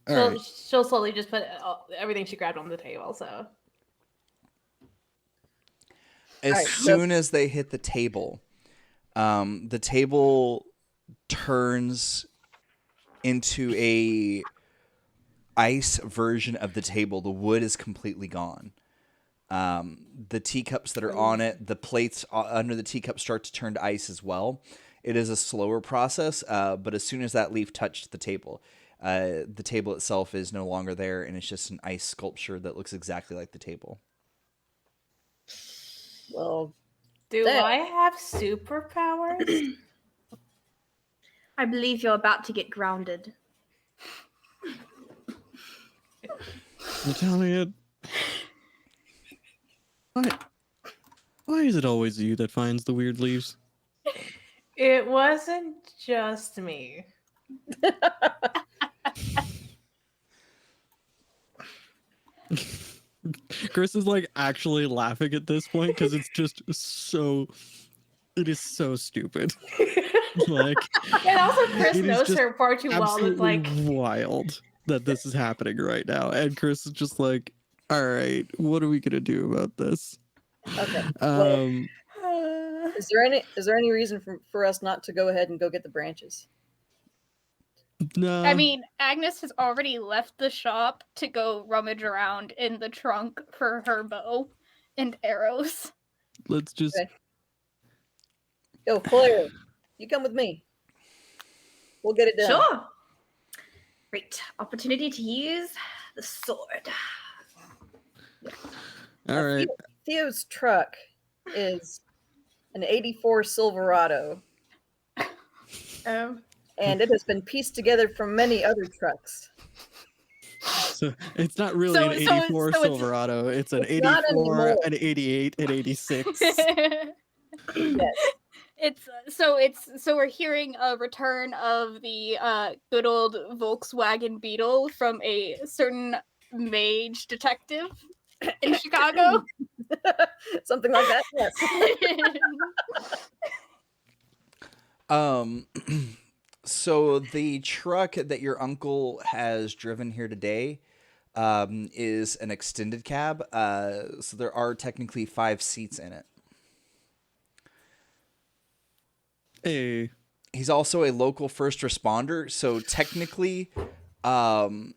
Speaker 2: right.
Speaker 5: She'll slowly just put everything she grabbed on the table. So
Speaker 1: As
Speaker 6: Alright,
Speaker 1: soon as they hit the table turns into a ice version of the table. The wood is completely gone. The teacups that are on it, the plates under the teacup start to turn to ice as well. It is a slower process, but as soon as that leaf touched the table itself is no longer there, and it's just an ice sculpture that looks exactly like the table.
Speaker 6: Well,
Speaker 5: do
Speaker 6: That-
Speaker 5: I have superpowers?
Speaker 4: I believe you're about to get grounded.
Speaker 2: Natalia, why is it always you that finds the weird leaves?
Speaker 5: It wasn't just me.
Speaker 2: Chris is like actually laughing at this point because it's just so. It is so stupid. Like,
Speaker 5: And also, Chris
Speaker 2: it is
Speaker 5: knows
Speaker 2: just
Speaker 5: her far too well. It's
Speaker 2: absolutely
Speaker 5: like,
Speaker 2: wild that this is happening right now, and Chris is just like, "All right, what are we gonna do about this?"
Speaker 6: Okay. Well,
Speaker 2: Um,
Speaker 6: is there any reason for us not to go ahead and go get the branches?
Speaker 2: no.
Speaker 3: I mean, Agnes has already left the shop to go rummage around in the trunk for her bow and arrows.
Speaker 2: Let's just.
Speaker 6: Okay. Yo, Polaris, you come with me. We'll get it done.
Speaker 4: Sure. Great opportunity to use the sword.
Speaker 2: All right.
Speaker 6: Theo's truck is an 84 Silverado,
Speaker 4: Oh.
Speaker 6: and it has been pieced together from many other trucks.
Speaker 2: So it's not really
Speaker 3: So-
Speaker 2: an
Speaker 3: so-
Speaker 2: 84
Speaker 3: so it's-
Speaker 2: Silverado. It's an
Speaker 6: It's not
Speaker 2: 84,
Speaker 6: anymore.
Speaker 2: an 88, an 86.
Speaker 6: Yes.
Speaker 3: So we're hearing a return of the good old Volkswagen Beetle from a certain mage detective in Chicago.
Speaker 6: Something like that. Yes.
Speaker 1: So the truck that your uncle has driven here today is an extended cab. So there are technically 5 seats in it.
Speaker 2: Hey.
Speaker 1: He's also a local first responder. So technically, oh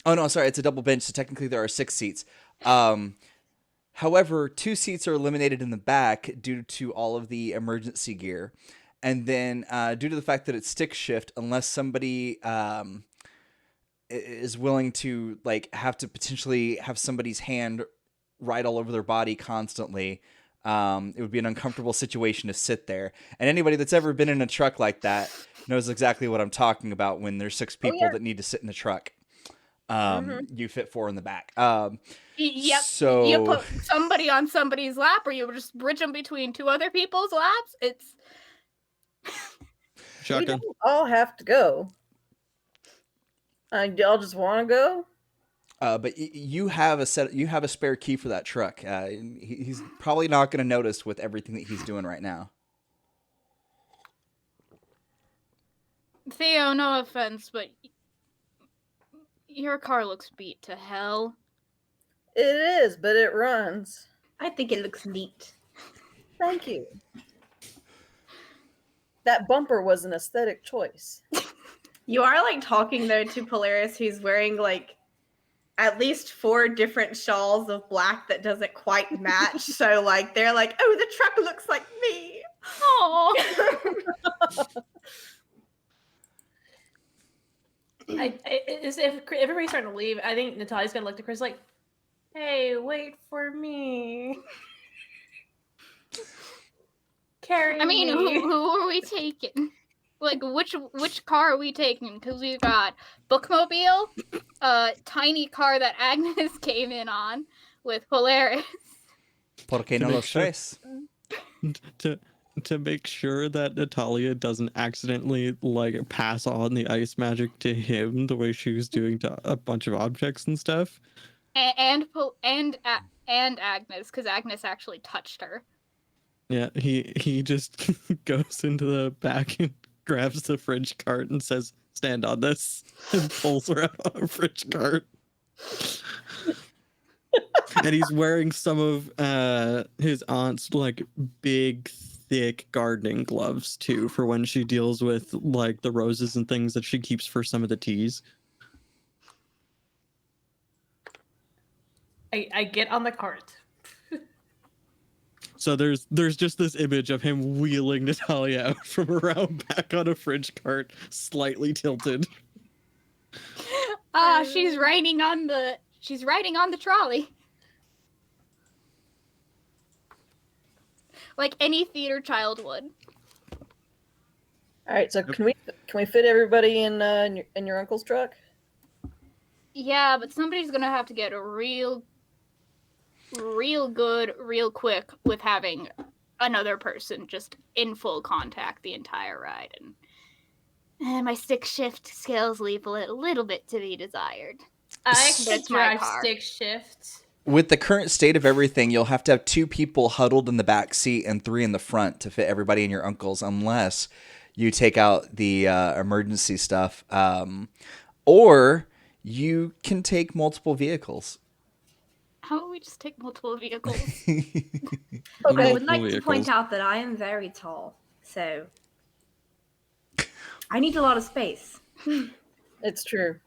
Speaker 1: no, sorry, it's a double bench. So technically there are 6 seats. However, 2 seats are eliminated in the back due to all of the emergency gear. And then due to the fact that it's stick shift, unless somebody is willing to like have to potentially have somebody's hand right all over their body constantly, it would be an uncomfortable situation to sit there. And anybody that's ever been in a truck like that knows exactly what I'm talking about when there's 6 people
Speaker 6: yeah.
Speaker 1: that need to sit in a truck. You fit 4 in the back.
Speaker 3: Yep.
Speaker 1: So
Speaker 3: You put somebody on somebody's lap, or you just bridge them between 2 other people's laps. It's
Speaker 6: We
Speaker 2: Shotgun.
Speaker 6: don't all have to go. Y'all just want to go?
Speaker 1: but you have a spare key for that truck. He's probably not going to notice with everything that he's doing right now.
Speaker 3: Theo, no offense, but your car looks beat to hell.
Speaker 6: It is, but it runs.
Speaker 4: I think it looks neat.
Speaker 6: Thank you. That bumper was an aesthetic choice.
Speaker 4: You are like talking though to Polaris, who's wearing like at least 4 different shawls of black that doesn't quite match. So like they're like, oh, the truck looks like me.
Speaker 3: Oh,
Speaker 5: If everybody's starting to leave, I think Natalia's gonna look to Chris like, "Hey, wait for me." Carry
Speaker 3: I mean,
Speaker 5: me.
Speaker 3: who are we taking? Like, which car are we taking? Because we've got Bookmobile, a tiny car that Agnes came in on with Polaris.
Speaker 1: Porque
Speaker 2: To
Speaker 1: no
Speaker 2: make
Speaker 1: los
Speaker 2: sure-
Speaker 1: tres?
Speaker 2: To make sure that Natalia doesn't accidentally like pass on the ice magic to him the way she was doing to a bunch of objects and stuff.
Speaker 3: And Agnes, because Agnes actually touched her.
Speaker 2: Yeah, he just goes into the back and grabs the fridge cart and says, "Stand on this," and pulls her out on a fridge cart. And he's wearing some of his aunt's like big, thick gardening gloves too, for when she deals with like the roses and things that she keeps for some of the teas.
Speaker 5: I get on the cart.
Speaker 2: So there's just this image of him wheeling Natalia out from around back on a fridge cart, slightly tilted.
Speaker 3: She's riding on the trolley. Like any theater child would.
Speaker 6: All right, so can we fit everybody in your uncle's truck?
Speaker 3: Yeah, but somebody's gonna have to get a real good, real quick with having another person just in full contact the entire ride, and my stick shift skills leave a little bit to be desired.
Speaker 5: I
Speaker 3: But
Speaker 5: could
Speaker 3: it's my
Speaker 5: drive
Speaker 3: car.
Speaker 5: stick shift.
Speaker 1: With the current state of everything, you'll have to have 2 people huddled in the back seat and 3 in the front to fit everybody in your uncle's, unless you take out the emergency stuff. Or you can take multiple vehicles.
Speaker 3: How about we just take multiple vehicles?
Speaker 4: I
Speaker 6: Okay.
Speaker 4: would like to
Speaker 2: Vehicles.
Speaker 4: point out that I am very tall, so I need a lot of space.
Speaker 6: It's true.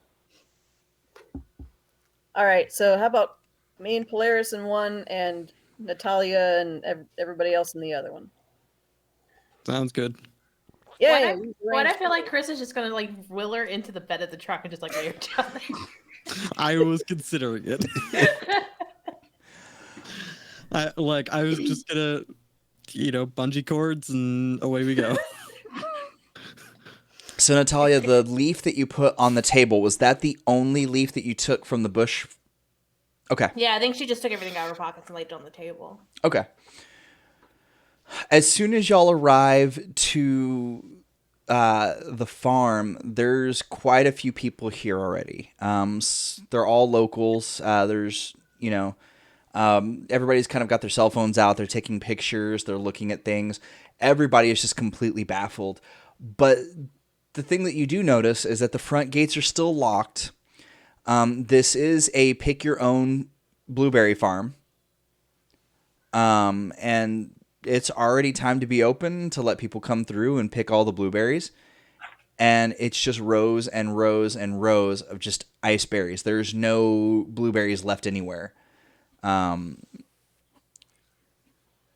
Speaker 6: All right, so how about me and Polaris in one, and Natalia and everybody else in the other one?
Speaker 2: Sounds good.
Speaker 6: Yay!
Speaker 5: What I feel like Chris is just gonna like will her into the bed of the truck and just like lay her down
Speaker 2: I was considering it. I was just gonna, bungee cords and away we go.
Speaker 1: So, Natalia, the leaf that you put on the table, was that the only leaf that you took from the bush? Okay.
Speaker 5: Yeah, I think she just took everything out of her pockets and laid it on the table.
Speaker 1: Okay. As soon as y'all arrive to the farm, there's quite a few people here already. They're all locals. There's, everybody's kind of got their cell phones out. They're taking pictures. They're looking at things. Everybody is just completely baffled. But the thing that you do notice is that the front gates are still locked. This is a pick-your-own blueberry farm. And it's already time to be open to let people come through and pick all the blueberries. And it's just rows and rows and rows of just ice berries. There's no blueberries left anywhere. And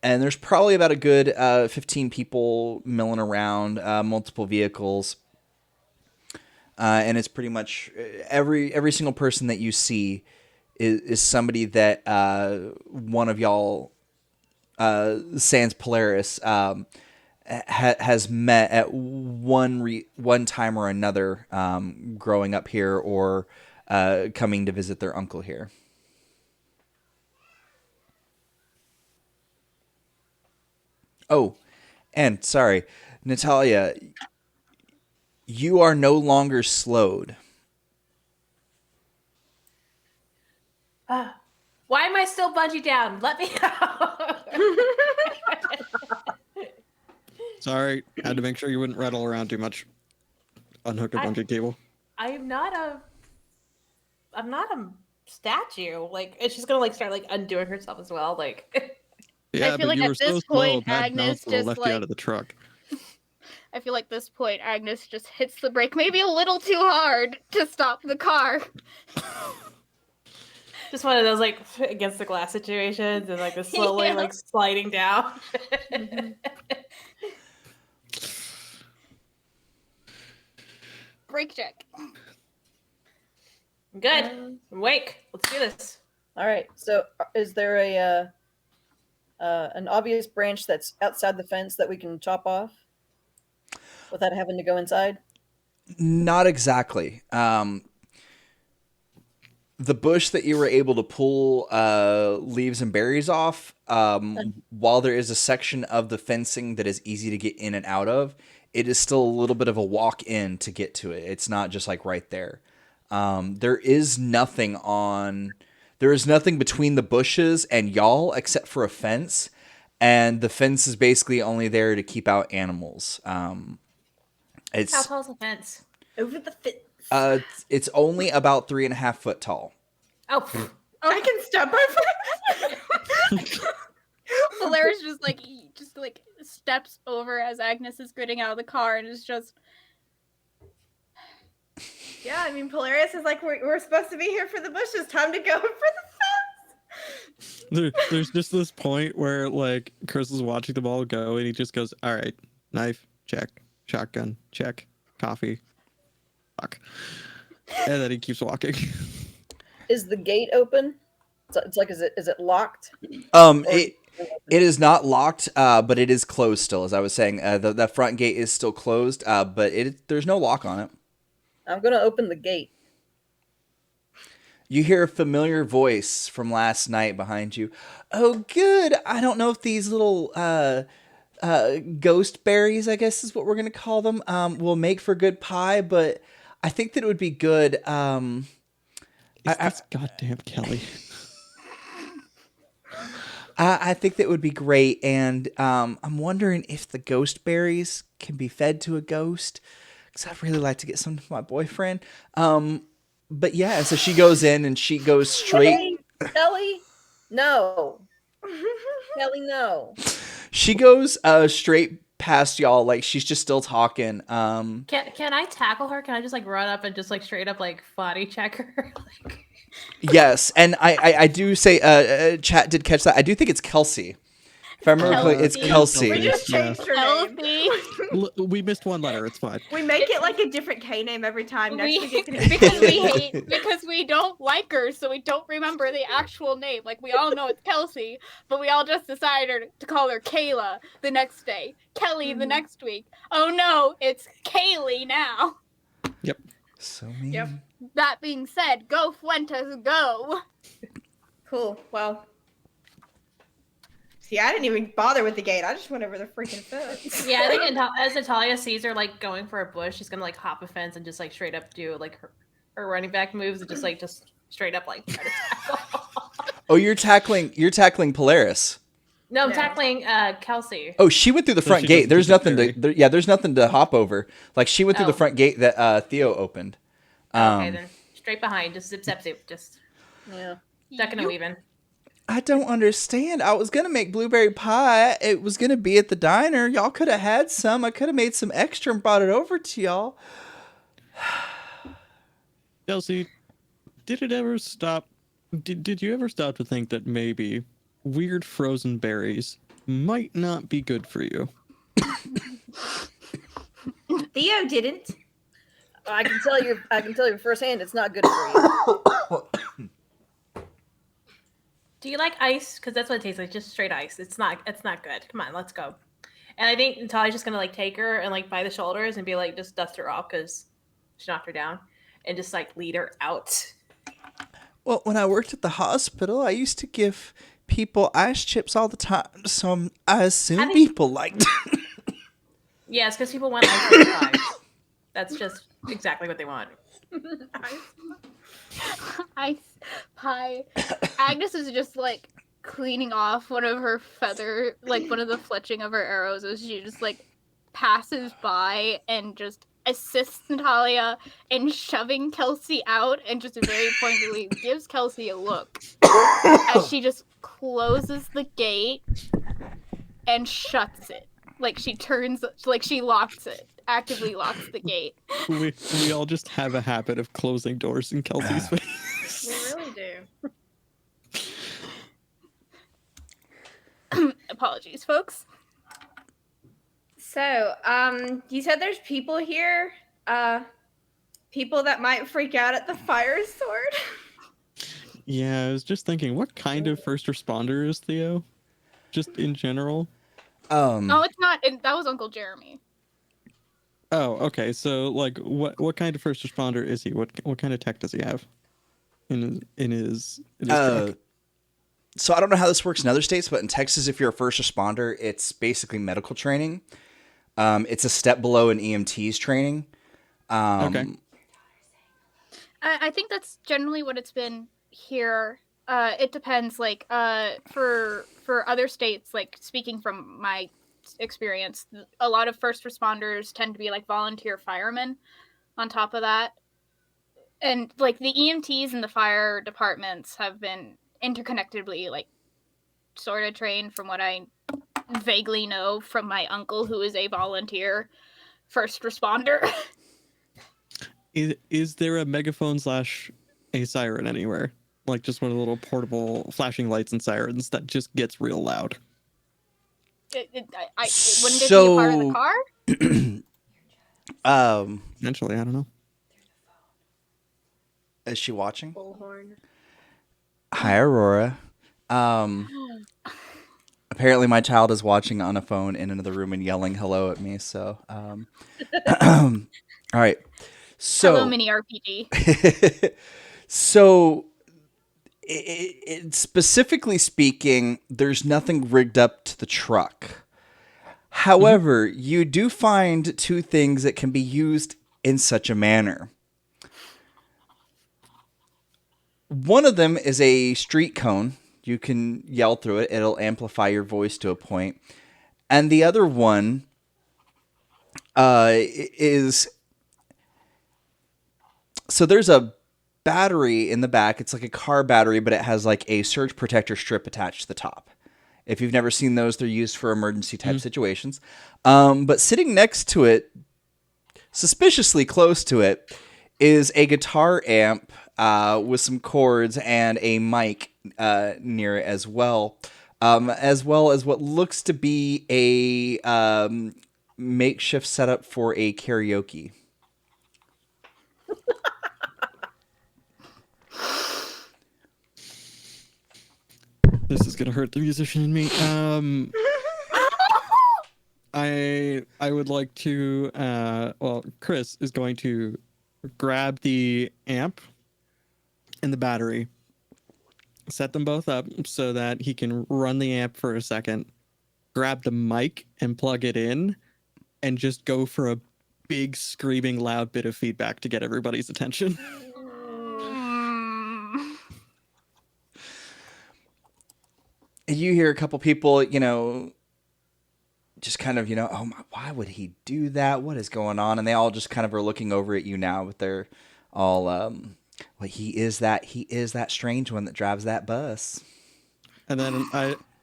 Speaker 1: there's probably about a good 15 people milling around, multiple vehicles. And it's pretty much every single person that you see is somebody that one of y'all, sans Polaris, has met at one time or another, growing up here or coming to visit their uncle here. Oh, and sorry, Natalia, you are no longer slowed.
Speaker 5: Why am I still bungee down? Let me go.
Speaker 2: Sorry, had to make sure you wouldn't rattle around too much. Unhook a bungee cable.
Speaker 5: I'm not a statue. Like, and she's gonna like start like undoing herself as well. Like,
Speaker 2: Yeah,
Speaker 3: I feel
Speaker 2: but
Speaker 3: like
Speaker 2: you
Speaker 3: at
Speaker 2: were so
Speaker 3: this
Speaker 2: slow,
Speaker 3: point,
Speaker 2: a bad
Speaker 3: Agnes
Speaker 2: bounce would've
Speaker 3: just,
Speaker 2: left you out of the truck.
Speaker 3: I feel like this point Agnes just hits the brake maybe a little too hard to stop the car.
Speaker 5: just one of those like against the glass situations and like the slowly
Speaker 3: Yeah.
Speaker 5: like sliding down.
Speaker 3: Brake check.
Speaker 5: Good. I'm awake. Let's do this.
Speaker 6: All right. So, is there an obvious branch that's outside the fence that we can chop off without having to go inside?
Speaker 1: Not exactly. The bush that you were able to pull leaves and berries off, while there is a section of the fencing that is easy to get in and out of, it is still a little bit of a walk in to get to it. It's not just like right there. There is nothing between the bushes and y'all except for a fence, and the fence is basically only there to keep out animals.
Speaker 5: How tall is the fence?
Speaker 4: Over the fence.
Speaker 1: It's only about 3.5 foot tall.
Speaker 5: Oh,
Speaker 4: I can step over it.
Speaker 3: Polaris just steps over as Agnes is getting out of the car and is just.
Speaker 4: Yeah, I mean, Polaris is like, we're supposed to be here for the bushes. Time to go for the fence.
Speaker 2: There's just this point where like Chris is watching them all go, and he just goes, "All right, knife check, shotgun check, coffee, fuck," and then he keeps walking.
Speaker 6: Is the gate open? It's like, is it locked?
Speaker 1: It is not locked, but it is closed still. As I was saying, the front gate is still closed, but there's no lock on it.
Speaker 6: I'm gonna open the gate.
Speaker 1: You hear a familiar voice from last night behind you. Oh, good. I don't know if these little ghost berries, I guess is what we're gonna call them, will make for good pie. But I think that it would be good.
Speaker 2: It's goddamn Kelly.
Speaker 1: I think that would be great, and I'm wondering if the ghost berries can be fed to a ghost, because I'd really like to get some to my boyfriend. But yeah, so she goes in and she goes straight.
Speaker 6: Hey, Kelly, no. Kelly, no.
Speaker 1: She goes straight past y'all, like she's just still talking.
Speaker 5: Can I tackle her? Can I just like run up and just like straight up like body check her? Like,
Speaker 1: Yes, and I do say, chat did catch that. I do think it's Kelsey. If I remember correctly, it's
Speaker 3: Kelsey.
Speaker 4: We
Speaker 1: Kelsey.
Speaker 4: just changed her name.
Speaker 3: Healthy.
Speaker 2: We missed one letter. It's fine.
Speaker 4: We make it like a different K name every time. Next we get
Speaker 3: Because we don't like her, so we don't remember the actual name. Like we all know it's Kelsey, but we all just decided to call her Kayla the next day, Kelly the next week. Oh no, it's Kaylee now.
Speaker 2: Yep.
Speaker 1: So mean.
Speaker 4: Yep.
Speaker 3: That being said, go Fuentes, go.
Speaker 4: Cool. Well. See, I didn't even bother with the gate. I just went over the freaking fence.
Speaker 5: yeah, I think as Natalia sees her like going for a bush, she's gonna like hop a fence and just like straight up do like her running back moves and just straight up like try to tackle.
Speaker 1: Oh, you're tackling Polaris.
Speaker 5: No, I'm tackling Kelsey.
Speaker 1: Oh, she went through the
Speaker 2: So
Speaker 1: front
Speaker 2: she
Speaker 1: gate.
Speaker 2: doesn't
Speaker 1: There's
Speaker 2: get
Speaker 1: nothing
Speaker 2: carried.
Speaker 1: there's nothing to hop over. Like she went through the
Speaker 5: Oh.
Speaker 1: front gate that Theo opened.
Speaker 5: Okay, then straight behind, just zip zap zip, just
Speaker 6: Yeah.
Speaker 5: ducking and weaving.
Speaker 1: I don't understand. I was gonna make blueberry pie. It was gonna be at the diner. Y'all could have had some. I could have made some extra and brought it over to y'all.
Speaker 2: Kelsey, did it ever stop? Did you ever stop to think that maybe weird frozen berries might not be good for you?
Speaker 4: Theo didn't.
Speaker 6: I can tell you firsthand it's not good for you.
Speaker 5: Do you like ice? Because that's what it tastes like, just straight ice. It's not good. Come on, let's go. And I think Natalia's just gonna like take her and like by the shoulders and be like, just dust her off because she knocked her down, and just like lead her out.
Speaker 1: Well, when I worked at the hospital, I used to give people ice chips all the time. So I assume people liked it.
Speaker 5: Yeah, it's because people want ice pie. That's just exactly what they want.
Speaker 3: Ice pie. Agnes is just like cleaning off one of her feather, like one of the fletching of her arrows as she just like passes by and just assists Natalia in shoving Kelsey out and just very pointedly gives Kelsey a look as she just closes the gate and shuts it. Like she turns, like she locks it, actively locks the gate.
Speaker 2: We all just have a habit of closing doors in Kelsey's face.
Speaker 4: We really do.
Speaker 3: Apologies, folks.
Speaker 4: So, you said there's people here, people that might freak out at the fire sword.
Speaker 2: Yeah, I was just thinking, what kind of first responder is Theo? Just in general?
Speaker 3: No, it's not. That was Uncle Jeremy.
Speaker 2: Oh, okay. So, like, what kind of first responder is he? What kind of tech does he have in his truck?
Speaker 1: So I don't know how this works in other states, but in Texas, if you're a first responder, it's basically medical training. It's a step below an EMT's training.
Speaker 2: Okay.
Speaker 3: I think that's generally what it's been here. It depends. Like, for other states, like speaking from my experience, a lot of first responders tend to be like volunteer firemen. On top of that, and like the EMTs and the fire departments have been interconnectedly like sort of trained from what I vaguely know from my uncle who is a volunteer first responder.
Speaker 2: Is there a megaphone / a siren anywhere? Like just one of the little portable flashing lights and sirens that just gets real loud?
Speaker 3: Wouldn't it be a part of the car?
Speaker 2: Eventually, I don't know.
Speaker 1: Is she watching?
Speaker 4: Bullhorn.
Speaker 1: Hi, Aurora. Apparently my child is watching on a phone in another room and yelling hello at me. So, all right. So,
Speaker 3: Hello, mini RPG.
Speaker 1: So, specifically speaking, there's nothing rigged up to the truck. However, you do find two things that can be used in such a manner. One of them is a street cone. You can yell through it. It'll amplify your voice to a point. And the other one is... So there's a battery in the back. It's like a car battery, but it has like a surge protector strip attached to the top. If you've never seen those, they're used for emergency type situations. But sitting next to it, suspiciously close to it, is a guitar amp with some chords and a mic near it as well as what looks to be a makeshift setup for a karaoke.
Speaker 2: This is gonna hurt the musician in me. I would like to. Well, Chris is going to grab the amp and the battery, set them both up so that he can run the amp for a second, grab the mic and plug it in, and just go for a big, screaming, loud bit of feedback to get everybody's attention.
Speaker 1: You hear a couple people, just kind of, oh my, why would he do that? What is going on? And they all just kind of are looking over at you now, but they're all, well, he is that strange one that drives that bus.
Speaker 2: And then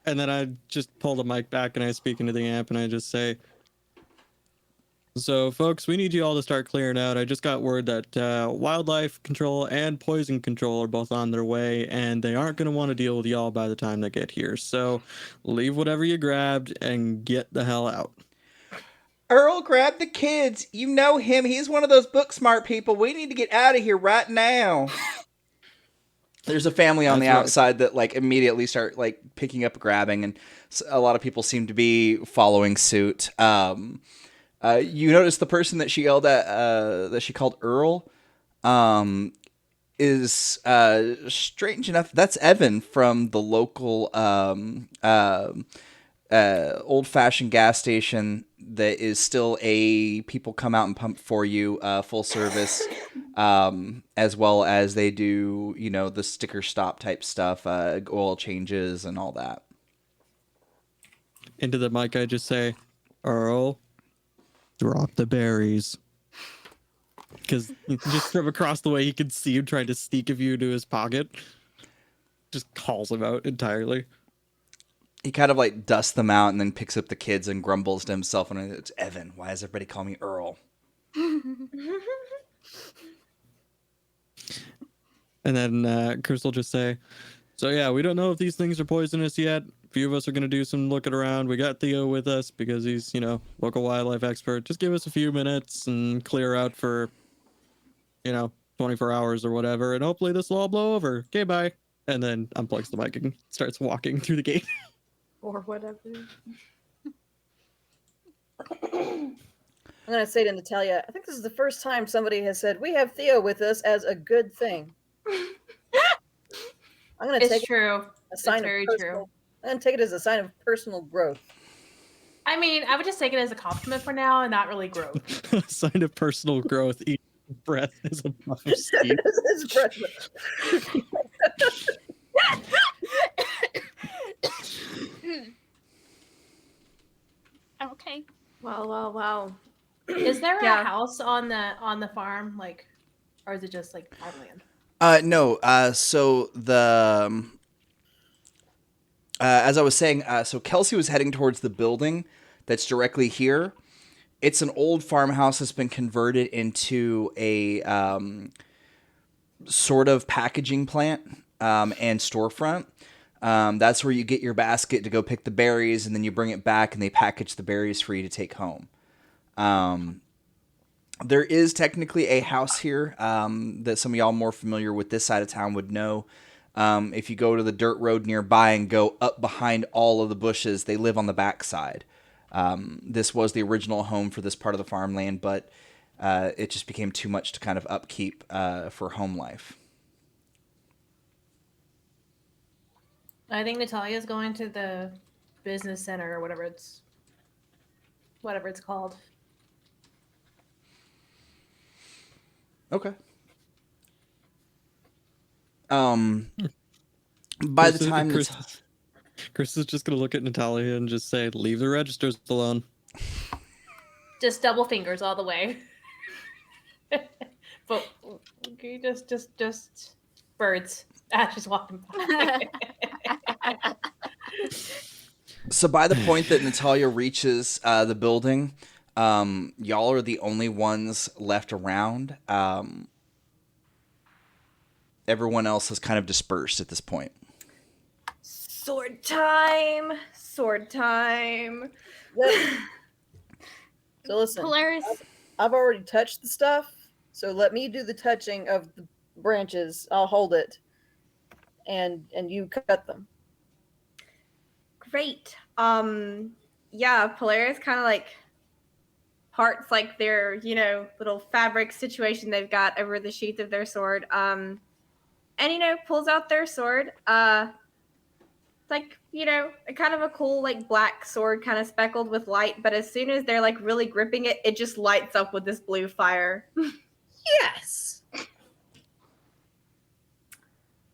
Speaker 2: I just pull the mic back and I speak into the amp and I just say, so folks, we need you all to start clearing out. I just got word that wildlife control and poison control are both on their way and they aren't going to want to deal with y'all by the time they get here. So leave whatever you grabbed and get the hell out.
Speaker 1: Earl, grab the kids. You know him. He's one of those book smart people. We need to get out of here right now. There's a family on the outside that like immediately start like picking up grabbing, and a lot of people seem to be following suit. You notice the person that she yelled at, that she called Earl, is strange enough. That's Evan from the local old-fashioned gas station that is still a people come out and pump for you, full service, as well as they do, the sticker stop type stuff, oil changes and all that.
Speaker 2: Into the mic, I just say, Earl, drop the berries. Because just from across the way, he can see him trying to sneak a few into his pocket. Just calls him out entirely.
Speaker 1: He kind of like dusts them out and then picks up the kids and grumbles to himself, and it's Evan. Why does everybody call me Earl?
Speaker 2: And then Chris will just say, so yeah, we don't know if these things are poisonous yet. A few of us are going to do some looking around. We got Theo with us because he's, local wildlife expert. Just give us a few minutes and clear out for, 24 hours or whatever. And hopefully this will all blow over. Okay, bye. And then unplugs the mic and starts walking through the gate.
Speaker 6: Or whatever. I'm going to say to Natalia, I think this is the first time somebody has said, we have Theo with us as a good thing. I'm going to take
Speaker 5: true.
Speaker 6: A sign
Speaker 5: it's very
Speaker 6: of personal,
Speaker 5: true.
Speaker 6: I'm going to take it as a sign of personal growth.
Speaker 5: I mean, I would just take it as a compliment for now and not really growth.
Speaker 2: A sign of personal growth. Each breath is a puff of steam.
Speaker 6: His breath.
Speaker 3: Okay.
Speaker 4: Wow.
Speaker 5: Is there
Speaker 4: Yeah.
Speaker 5: a house on the farm, like, or is it just like farmland?
Speaker 1: No. So the as I was saying, so Kelsey was heading towards the building that's directly here. It's an old farmhouse that's been converted into a sort of packaging plant and storefront. That's where you get your basket to go pick the berries, and then you bring it back, and they package the berries for you to take home. There is technically a house here that some of y'all more familiar with this side of town would know. If you go to the dirt road nearby and go up behind all of the bushes, they live on the backside. This was the original home for this part of the farmland, but it just became too much to kind of upkeep for home life.
Speaker 5: I think Natalia's going to the business center or whatever it's called.
Speaker 1: Okay. By the time
Speaker 2: Chris is just gonna look at Natalia and just say, "Leave the registers alone."
Speaker 5: Just double fingers all the way. But okay, just birds. She's walking by.
Speaker 1: So by the point that Natalia reaches the building, y'all are the only ones left around. Everyone else has kind of dispersed at this point.
Speaker 4: Sword time. Sword time.
Speaker 6: Yep. So listen,
Speaker 3: Polaris.
Speaker 6: I've already touched the stuff, so let me do the touching of the branches. I'll hold it, and you cut them.
Speaker 4: Great. Yeah, Polaris kind of like parts like their, little fabric situation they've got over the sheath of their sword. And pulls out their sword. It's like, a kind of a cool like black sword kind of speckled with light, but as soon as they're like really gripping it, it just lights up with this blue fire.
Speaker 6: Yes.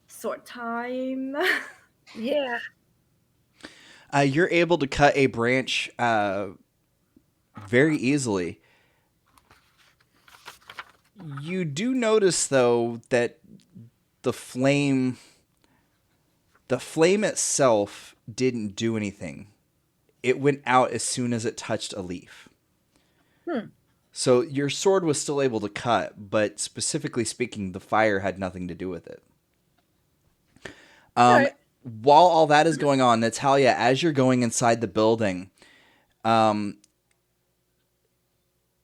Speaker 4: Sword time.
Speaker 6: Yeah.
Speaker 1: You're able to cut a branch very easily. You do notice, though, that the flame itself didn't do anything. It went out as soon as it touched a leaf. So your sword was still able to cut, but specifically speaking, the fire had nothing to do with it.
Speaker 6: Right.
Speaker 1: While all that is going on, Natalia, as you're going inside the building,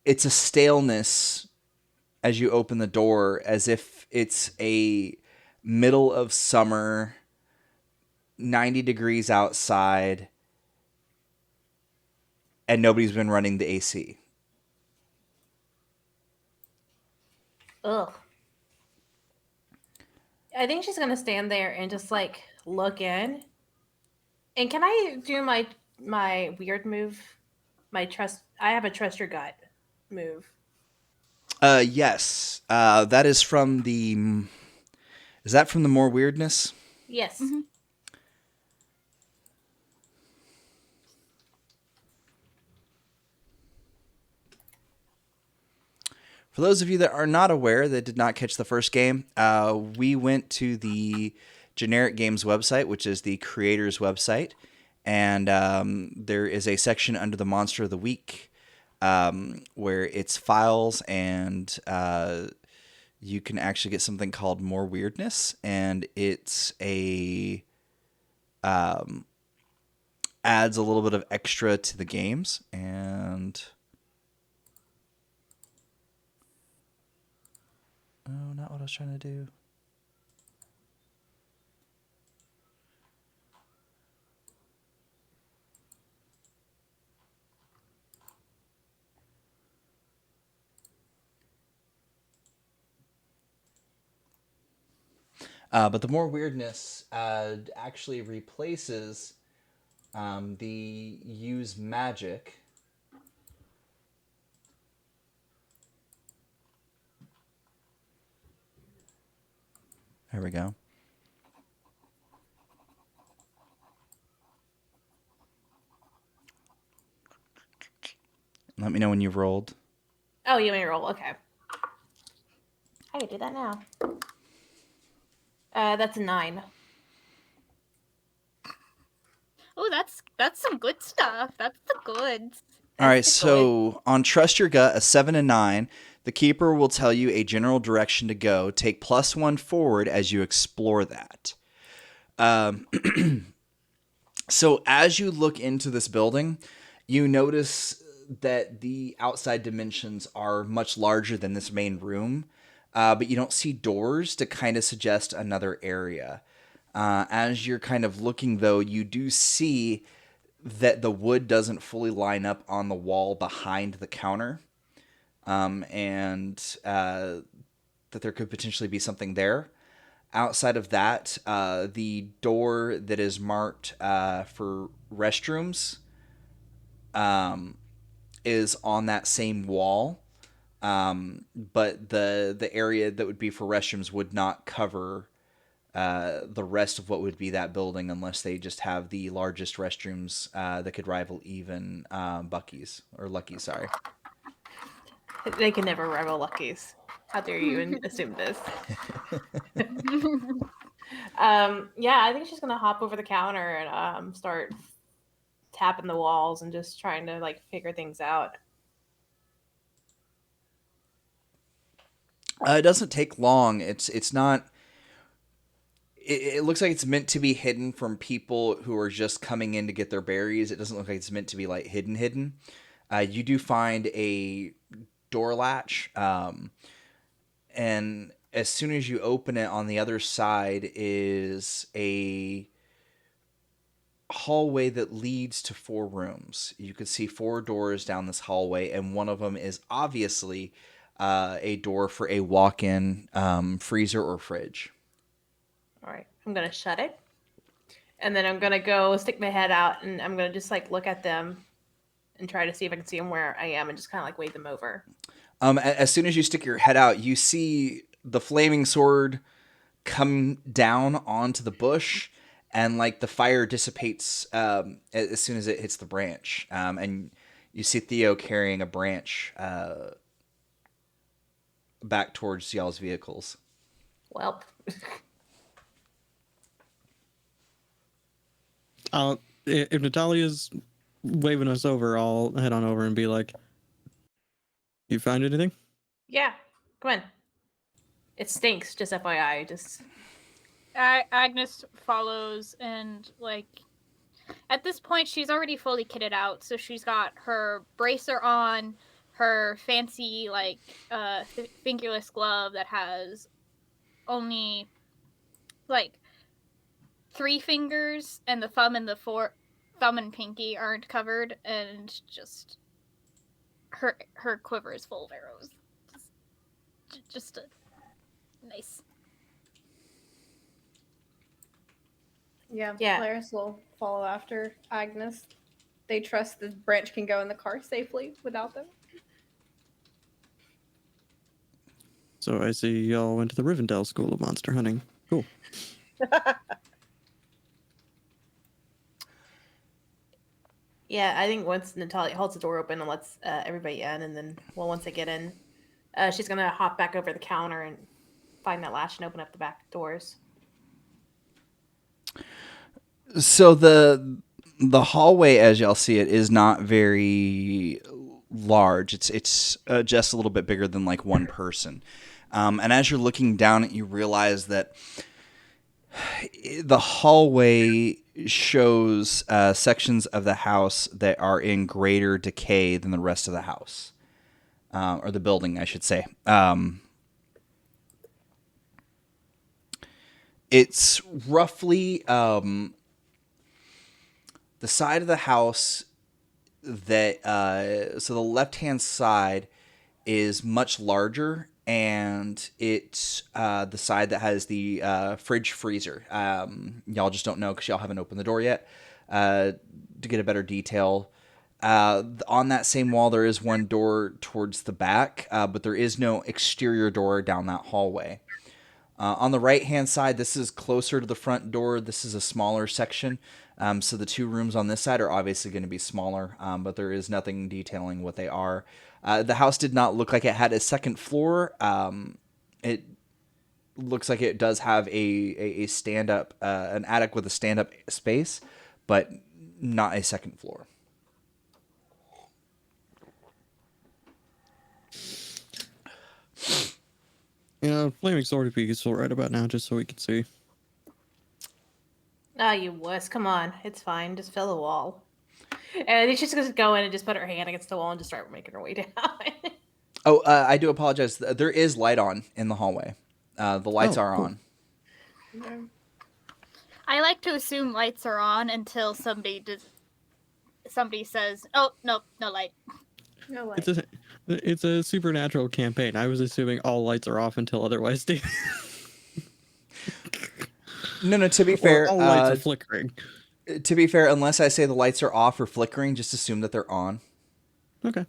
Speaker 1: it's a staleness as you open the door, as if it's a middle of summer, 90 degrees outside, and nobody's been running the AC.
Speaker 5: Ugh. I think she's gonna stand there and just like look in. And can I do my weird move? My trust. I have a trust your gut move.
Speaker 1: Yes. That is from the... Is that from the More Weirdness?
Speaker 5: Yes.
Speaker 3: Mm-hmm.
Speaker 1: For those of you that are not aware, that did not catch the first game, we went to the Generic Games website, which is the creator's website, and there is a section under the Monster of the Week where it's files, and you can actually get something called More Weirdness, and it's a adds a little bit of extra to the games, and... Oh, not what I was trying to do. But the More Weirdness actually replaces the Use Magic. There we go. Let me know when you've rolled.
Speaker 5: Oh, you may roll. Okay. I can do that now. That's a 9.
Speaker 3: Oh, that's some good stuff. That's the goods.
Speaker 1: All right,
Speaker 5: That's the
Speaker 1: so on Trust Your Gut, a 7 and 9, the Keeper will tell you a general direction to go. Take +1 forward as you explore that. So as you look into this building, you notice that the outside dimensions are much larger than this main room, but you don't see doors to kind of suggest another area. As you're kind of looking, though, you do see that the wood doesn't fully line up on the wall behind the counter, and that there could potentially be something there. Outside of that, the door that is marked for restrooms is on that same wall, but the area that would be for restrooms would not cover the rest of what would be that building, unless they just have the largest restrooms that could rival even Bucky's or Lucky's. Sorry,
Speaker 5: They can never rival Lucky's. How dare you even assume this? Yeah, I think she's gonna hop over the counter and start tapping the walls and just trying to like figure things out.
Speaker 1: It doesn't take long. It's not. It looks like it's meant to be hidden from people who are just coming in to get their berries. It doesn't look like it's meant to be like hidden. You do find a door latch, and as soon as you open it, on the other side is a hallway that leads to 4 rooms. You can see 4 doors down this hallway, and one of them is obviously a door for a walk-in freezer or fridge.
Speaker 5: All right, I'm gonna shut it, and then I'm gonna go stick my head out, and I'm gonna just like look at them and try to see if I can see them where I am, and just kind of like wave them over.
Speaker 1: As soon as you stick your head out, you see the flaming sword come down onto the bush, and like the fire dissipates as soon as it hits the branch. And you see Theo carrying a branch back towards y'all's vehicles.
Speaker 5: Well,
Speaker 2: If Natalia's waving us over, I'll head on over and be like, "You found anything?"
Speaker 5: yeah, come on. It stinks, just FYI. Just
Speaker 3: Agnes follows, and like at this point she's already fully kitted out, so she's got her bracer on, her fancy like fingerless glove that has only like 3 fingers, and the thumb and thumb and pinky aren't covered, and just her quiver is full of arrows. Just a nice.
Speaker 4: Yeah,
Speaker 5: Yeah.
Speaker 4: Polaris will follow after Agnes. They trust the branch can go in the car safely without them.
Speaker 2: So I see y'all went to the Rivendell School of Monster Hunting. Cool.
Speaker 5: yeah, I think once Natalia holds the door open and lets everybody in, and then once they get in, she's gonna hop back over the counter and find that latch and open up the back doors.
Speaker 1: So the hallway, as y'all see it, is not very large. It's just a little bit bigger than like one person. And as you're looking down it, you realize that the hallway shows sections of the house that are in greater decay than the rest of the house, or the building, I should say. It's roughly the side of the house that so the left-hand side is much larger, and it's the side that has the fridge freezer. Y'all just don't know because y'all haven't opened the door yet to get a better detail. On that same wall, there is one door towards the back, but there is no exterior door down that hallway. On the right-hand side, this is closer to the front door. This is a smaller section. So the 2 rooms on this side are obviously going to be smaller, but there is nothing detailing what they are. The house did not look like it had a second floor. It looks like it does have a stand-up, an attic with a stand-up space, but not a second floor.
Speaker 2: Yeah, flaming sword would be useful right about now, just so we can see.
Speaker 5: Ah, you wuss. Come on. It's fine. Just fill the wall. And she's just going to go in and just put her hand against the wall and just start making her way down.
Speaker 1: Oh, I do apologize. There is light on in the hallway. The lights are
Speaker 2: cool.
Speaker 1: on.
Speaker 3: I like to assume lights are on until somebody says, "Oh, no light."
Speaker 4: No light.
Speaker 2: It's a supernatural campaign. I was assuming all lights are off until otherwise stated.
Speaker 1: No, to be fair,
Speaker 2: all lights are flickering.
Speaker 1: To be fair, unless I say the lights are off or flickering, just assume that they're on.
Speaker 2: Okay.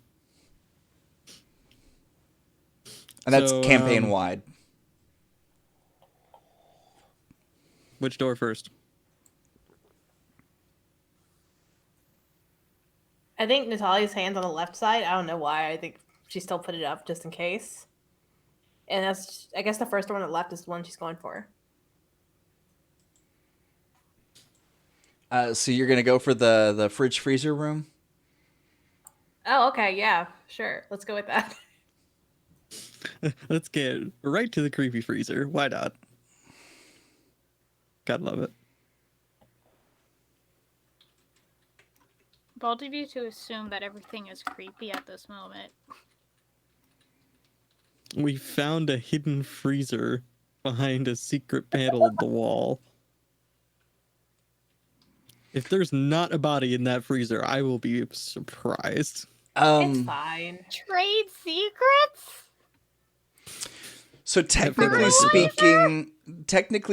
Speaker 1: And that's
Speaker 2: So,
Speaker 1: campaign-wide.
Speaker 2: Which door first?
Speaker 5: I think Natalia's hand's on the left side. I don't know why. I think she still put it up just in case. And that's, I guess the first one on the left is the one she's going for.
Speaker 1: So you're gonna go for the fridge freezer room?
Speaker 5: Oh, okay, yeah, sure. Let's go with that.
Speaker 2: Let's get right to the creepy freezer. Why not? Gotta love it.
Speaker 3: Bold of you to assume that everything is creepy at this moment.
Speaker 2: We found a hidden freezer behind a secret panel in the wall. If there's not a body in that freezer, I will be surprised.
Speaker 5: It's fine.
Speaker 3: Trade secrets?
Speaker 1: So technically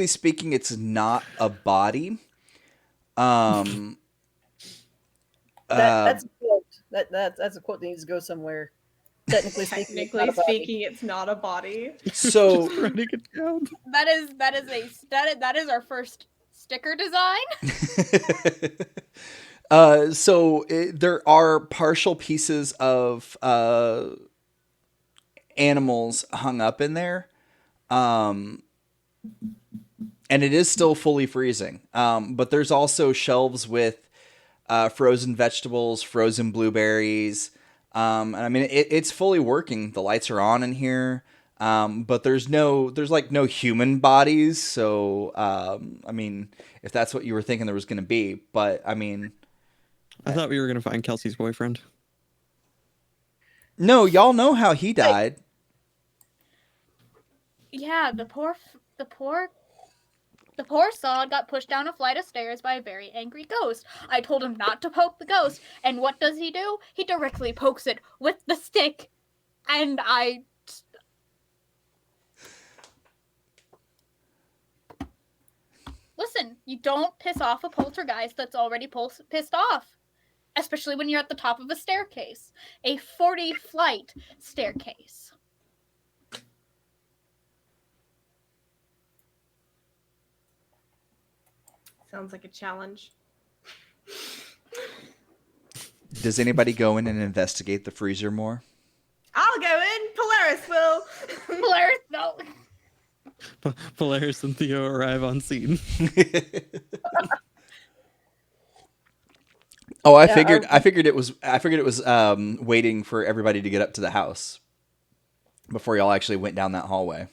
Speaker 1: speaking, it's not a body.
Speaker 6: That's a quote. That's a quote that needs to go somewhere. Technically speaking,
Speaker 4: it's not a body.
Speaker 1: So
Speaker 2: Just writing it down.
Speaker 3: That is our first sticker design.
Speaker 1: There are partial pieces of animals hung up in there, and it is still fully freezing. But there's also shelves with frozen vegetables, frozen blueberries. And I mean, it's fully working. The lights are on in here. But there's like no human bodies. So, I mean, if that's what you were thinking there was going to be, but I mean,
Speaker 2: I thought we were gonna find Kelsey's boyfriend.
Speaker 1: no, y'all know how he died.
Speaker 3: Yeah, the poor sod got pushed down a flight of stairs by a very angry ghost. I told him not to poke the ghost, and what does he do? He directly pokes it with the stick, and Listen, you don't piss off a poltergeist that's already pissed off. Especially when you're at the top of a staircase. A 40-flight staircase.
Speaker 4: Sounds like a challenge.
Speaker 1: Does anybody go in and investigate the freezer more?
Speaker 4: I'll go in. Polaris will.
Speaker 3: Polaris, no.
Speaker 2: Polaris and Theo arrive on scene.
Speaker 1: Oh, I
Speaker 6: Yeah,
Speaker 1: figured it was waiting for everybody to get up to the house before y'all actually went down that hallway.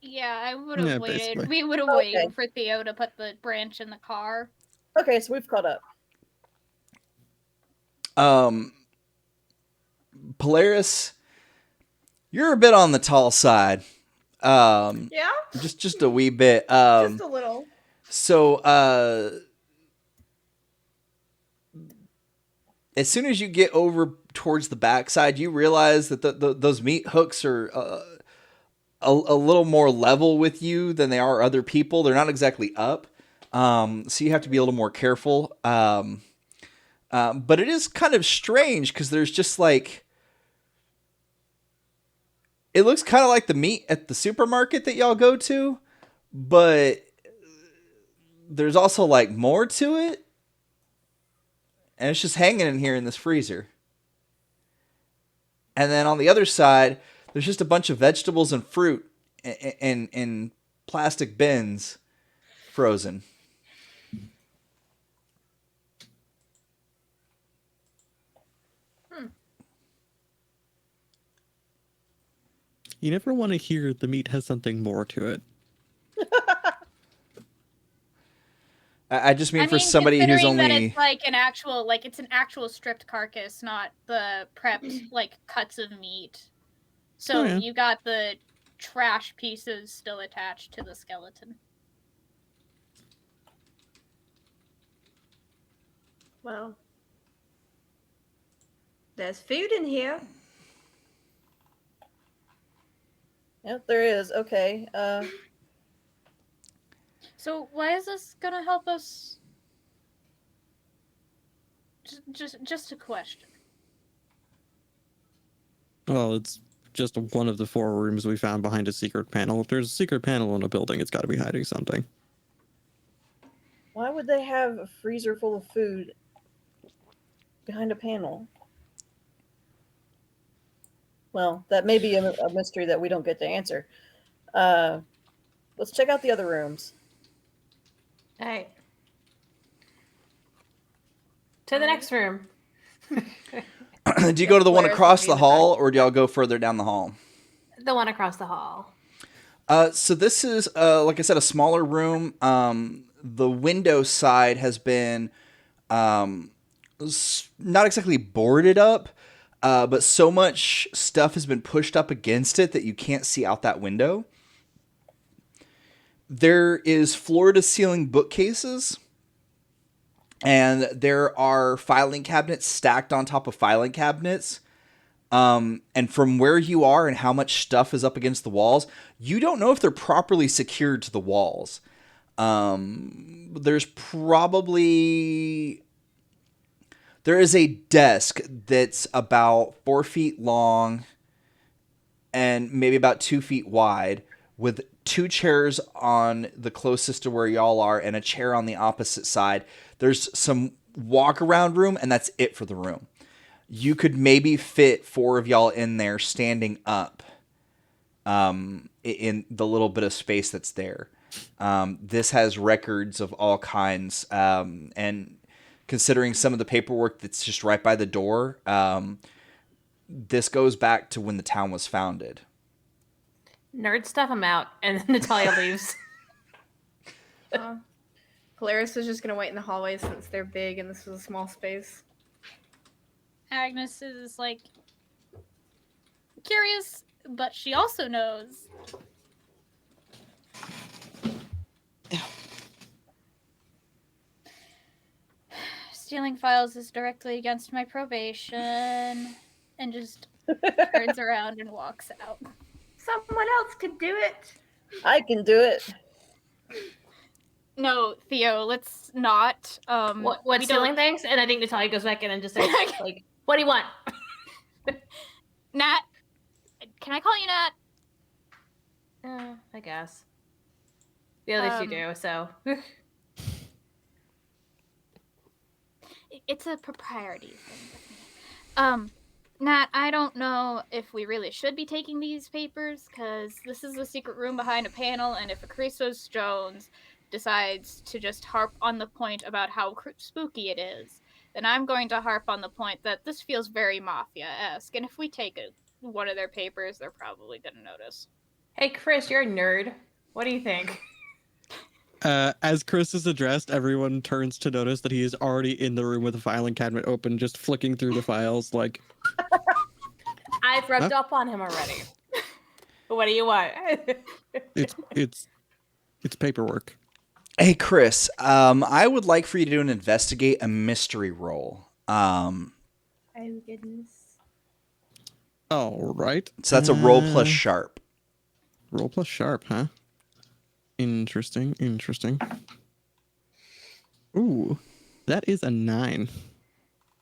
Speaker 3: Yeah, I would have waited.
Speaker 2: basically.
Speaker 3: We would have waited for Theo to put the branch in the car.
Speaker 6: Okay, so we've caught up.
Speaker 1: Polaris, you're a bit on the tall side.
Speaker 4: Yeah,
Speaker 1: Just a wee bit.
Speaker 4: just a little.
Speaker 1: So, as soon as you get over towards the backside, you realize that those meat hooks are a little more level with you than they are other people. They're not exactly up, so you have to be a little more careful. But it is kind of strange because there's just like, it looks kind of like the meat at the supermarket that y'all go to, but there's also like more to it. And it's just hanging in here in this freezer. And then on the other side, there's just a bunch of vegetables and fruit in plastic bins, frozen.
Speaker 2: You never want to hear the meat has something more to it.
Speaker 1: I just mean
Speaker 3: I
Speaker 1: for
Speaker 3: mean,
Speaker 1: somebody who's
Speaker 3: considering that
Speaker 1: only
Speaker 3: it's like it's an actual stripped carcass, not the prepped like cuts of meat. So
Speaker 2: Oh, yeah.
Speaker 3: you got the trash pieces still attached to the skeleton.
Speaker 4: Well, there's food in here.
Speaker 6: Yep, there is. Okay.
Speaker 3: So why is this gonna help us? Just a question.
Speaker 2: Well, it's just one of the 4 rooms we found behind a secret panel. If there's a secret panel in a building, it's got to be hiding something.
Speaker 6: Why would they have a freezer full of food behind a panel? Well, that may be a mystery that we don't get to answer. Let's check out the other rooms.
Speaker 5: Hey. To the next room.
Speaker 1: Do you go to the one
Speaker 4: Blair's
Speaker 1: across
Speaker 4: gonna be
Speaker 1: the
Speaker 4: in the
Speaker 1: hall,
Speaker 4: back.
Speaker 1: or do y'all go further down the hall?
Speaker 5: The one across the hall.
Speaker 1: So this is, like I said, a smaller room. The window side has been not exactly boarded up, but so much stuff has been pushed up against it that you can't see out that window. There is floor-to-ceiling bookcases, and there are filing cabinets stacked on top of filing cabinets. And from where you are and how much stuff is up against the walls, you don't know if they're properly secured to the walls. There is a desk that's about 4 feet long and maybe about 2 feet wide, with 2 chairs on the closest to where y'all are and a chair on the opposite side. There's some walk around room, and that's it for the room. You could maybe fit 4 of y'all in there standing up, in the little bit of space that's there. This has records of all kinds, and considering some of the paperwork that's just right by the door, this goes back to when the town was founded.
Speaker 5: Nerd stuff, I'm out. And Natalia leaves.
Speaker 4: Polaris is just gonna wait in the hallway since they're big and this is a small space.
Speaker 3: Agnes is like curious, but she also knows. Stealing files is directly against my probation, and just turns around and walks out.
Speaker 4: Someone else could do it.
Speaker 6: I can do it.
Speaker 3: No, Theo, let's not.
Speaker 5: What
Speaker 3: we
Speaker 5: stealing
Speaker 3: don't-
Speaker 5: things? And I think Natalia goes back in and just says, like, what do you want?
Speaker 3: Nat, can I call you Nat?
Speaker 5: I guess. The others you do, so.
Speaker 3: It's a propriety thing with me. Nat, I don't know if we really should be taking these papers, because this is a secret room behind a panel, and if a Christos Jones decides to just harp on the point about how spooky it is, then I'm going to harp on the point that this feels very Mafia-esque, and if we take one of their papers, they're probably going to notice.
Speaker 5: Hey, Chris, you're a nerd. What do you think?
Speaker 2: As Chris is addressed, everyone turns to notice that he is already in the room with the filing cabinet open, just flicking through the files like...
Speaker 5: I've rubbed up on him already. What do you want?
Speaker 2: It's paperwork.
Speaker 1: Hey, Chris, I would like for you to do an investigate a mystery roll.
Speaker 4: Oh goodness.
Speaker 2: All right.
Speaker 1: So that's a roll plus sharp.
Speaker 2: Roll plus sharp, huh? Interesting. Ooh, that is a 9.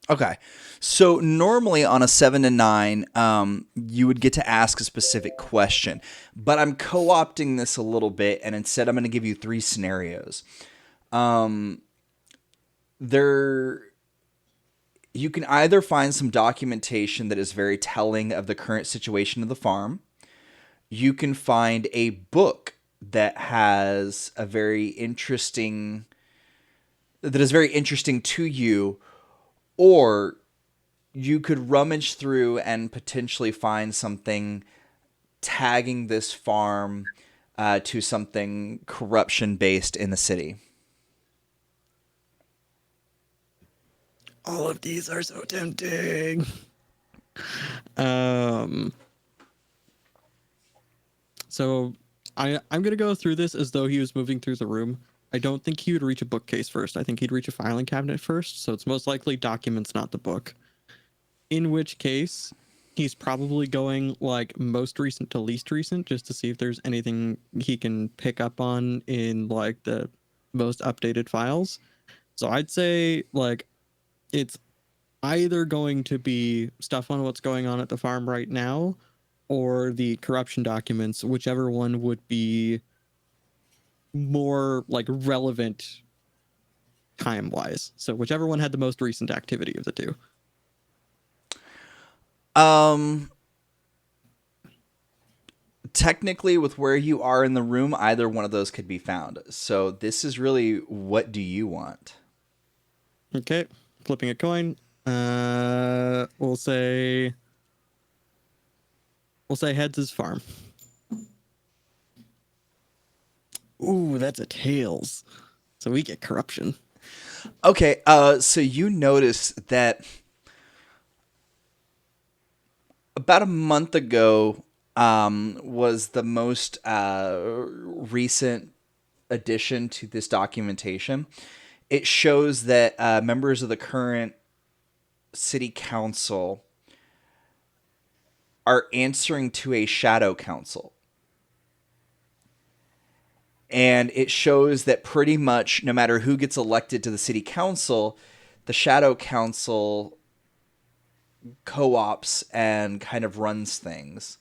Speaker 1: Okay. So normally on a 7 to 9, you would get to ask a specific question, but I'm co-opting this a little bit, and instead I'm going to give you 3 scenarios. You can either find some documentation that is very telling of the current situation of the farm. You can find a book that has that is very interesting to you, or you could rummage through and potentially find something tagging this farm to something corruption-based in the city.
Speaker 2: All of these are so tempting. So I'm going to go through this as though he was moving through the room. I don't think he would reach a bookcase first. I think he'd reach a filing cabinet first, so it's most likely documents, not the book. In which case, he's probably going like most recent to least recent just to see if there's anything he can pick up on in like the most updated files. So I'd say like it's either going to be stuff on what's going on at the farm right now or the corruption documents, whichever one would be more like relevant time-wise. So whichever one had the most recent activity of the two.
Speaker 1: Technically, with where you are in the room, either one of those could be found. So this is really, what do you want?
Speaker 2: Okay. flipping a coin. We'll say heads is farm. Ooh, that's a tails. So we get corruption.
Speaker 1: Okay, so you notice that about a month ago was the most recent addition to this documentation. It shows that members of the current city council are answering to a shadow council. And it shows that pretty much no matter who gets elected to the city council, the shadow council co-ops and kind of runs things.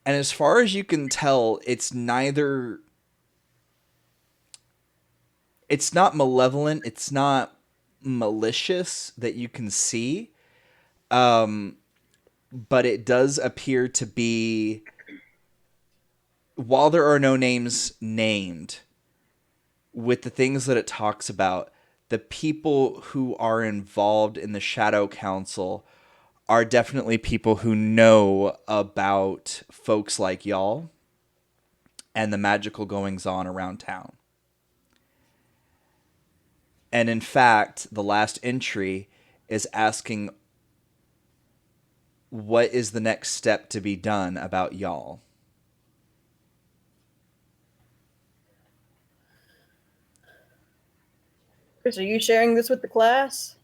Speaker 1: And as far as you can tell, it's not malevolent, it's not malicious that you can see. But it does appear to be, while there are no names named, with the things that it talks about, the people who are involved in the Shadow Council are definitely people who know about folks like y'all and the magical goings on around town. And in fact, the last entry is asking what is the next step to be done about y'all.
Speaker 6: Chris, are you sharing this with the class?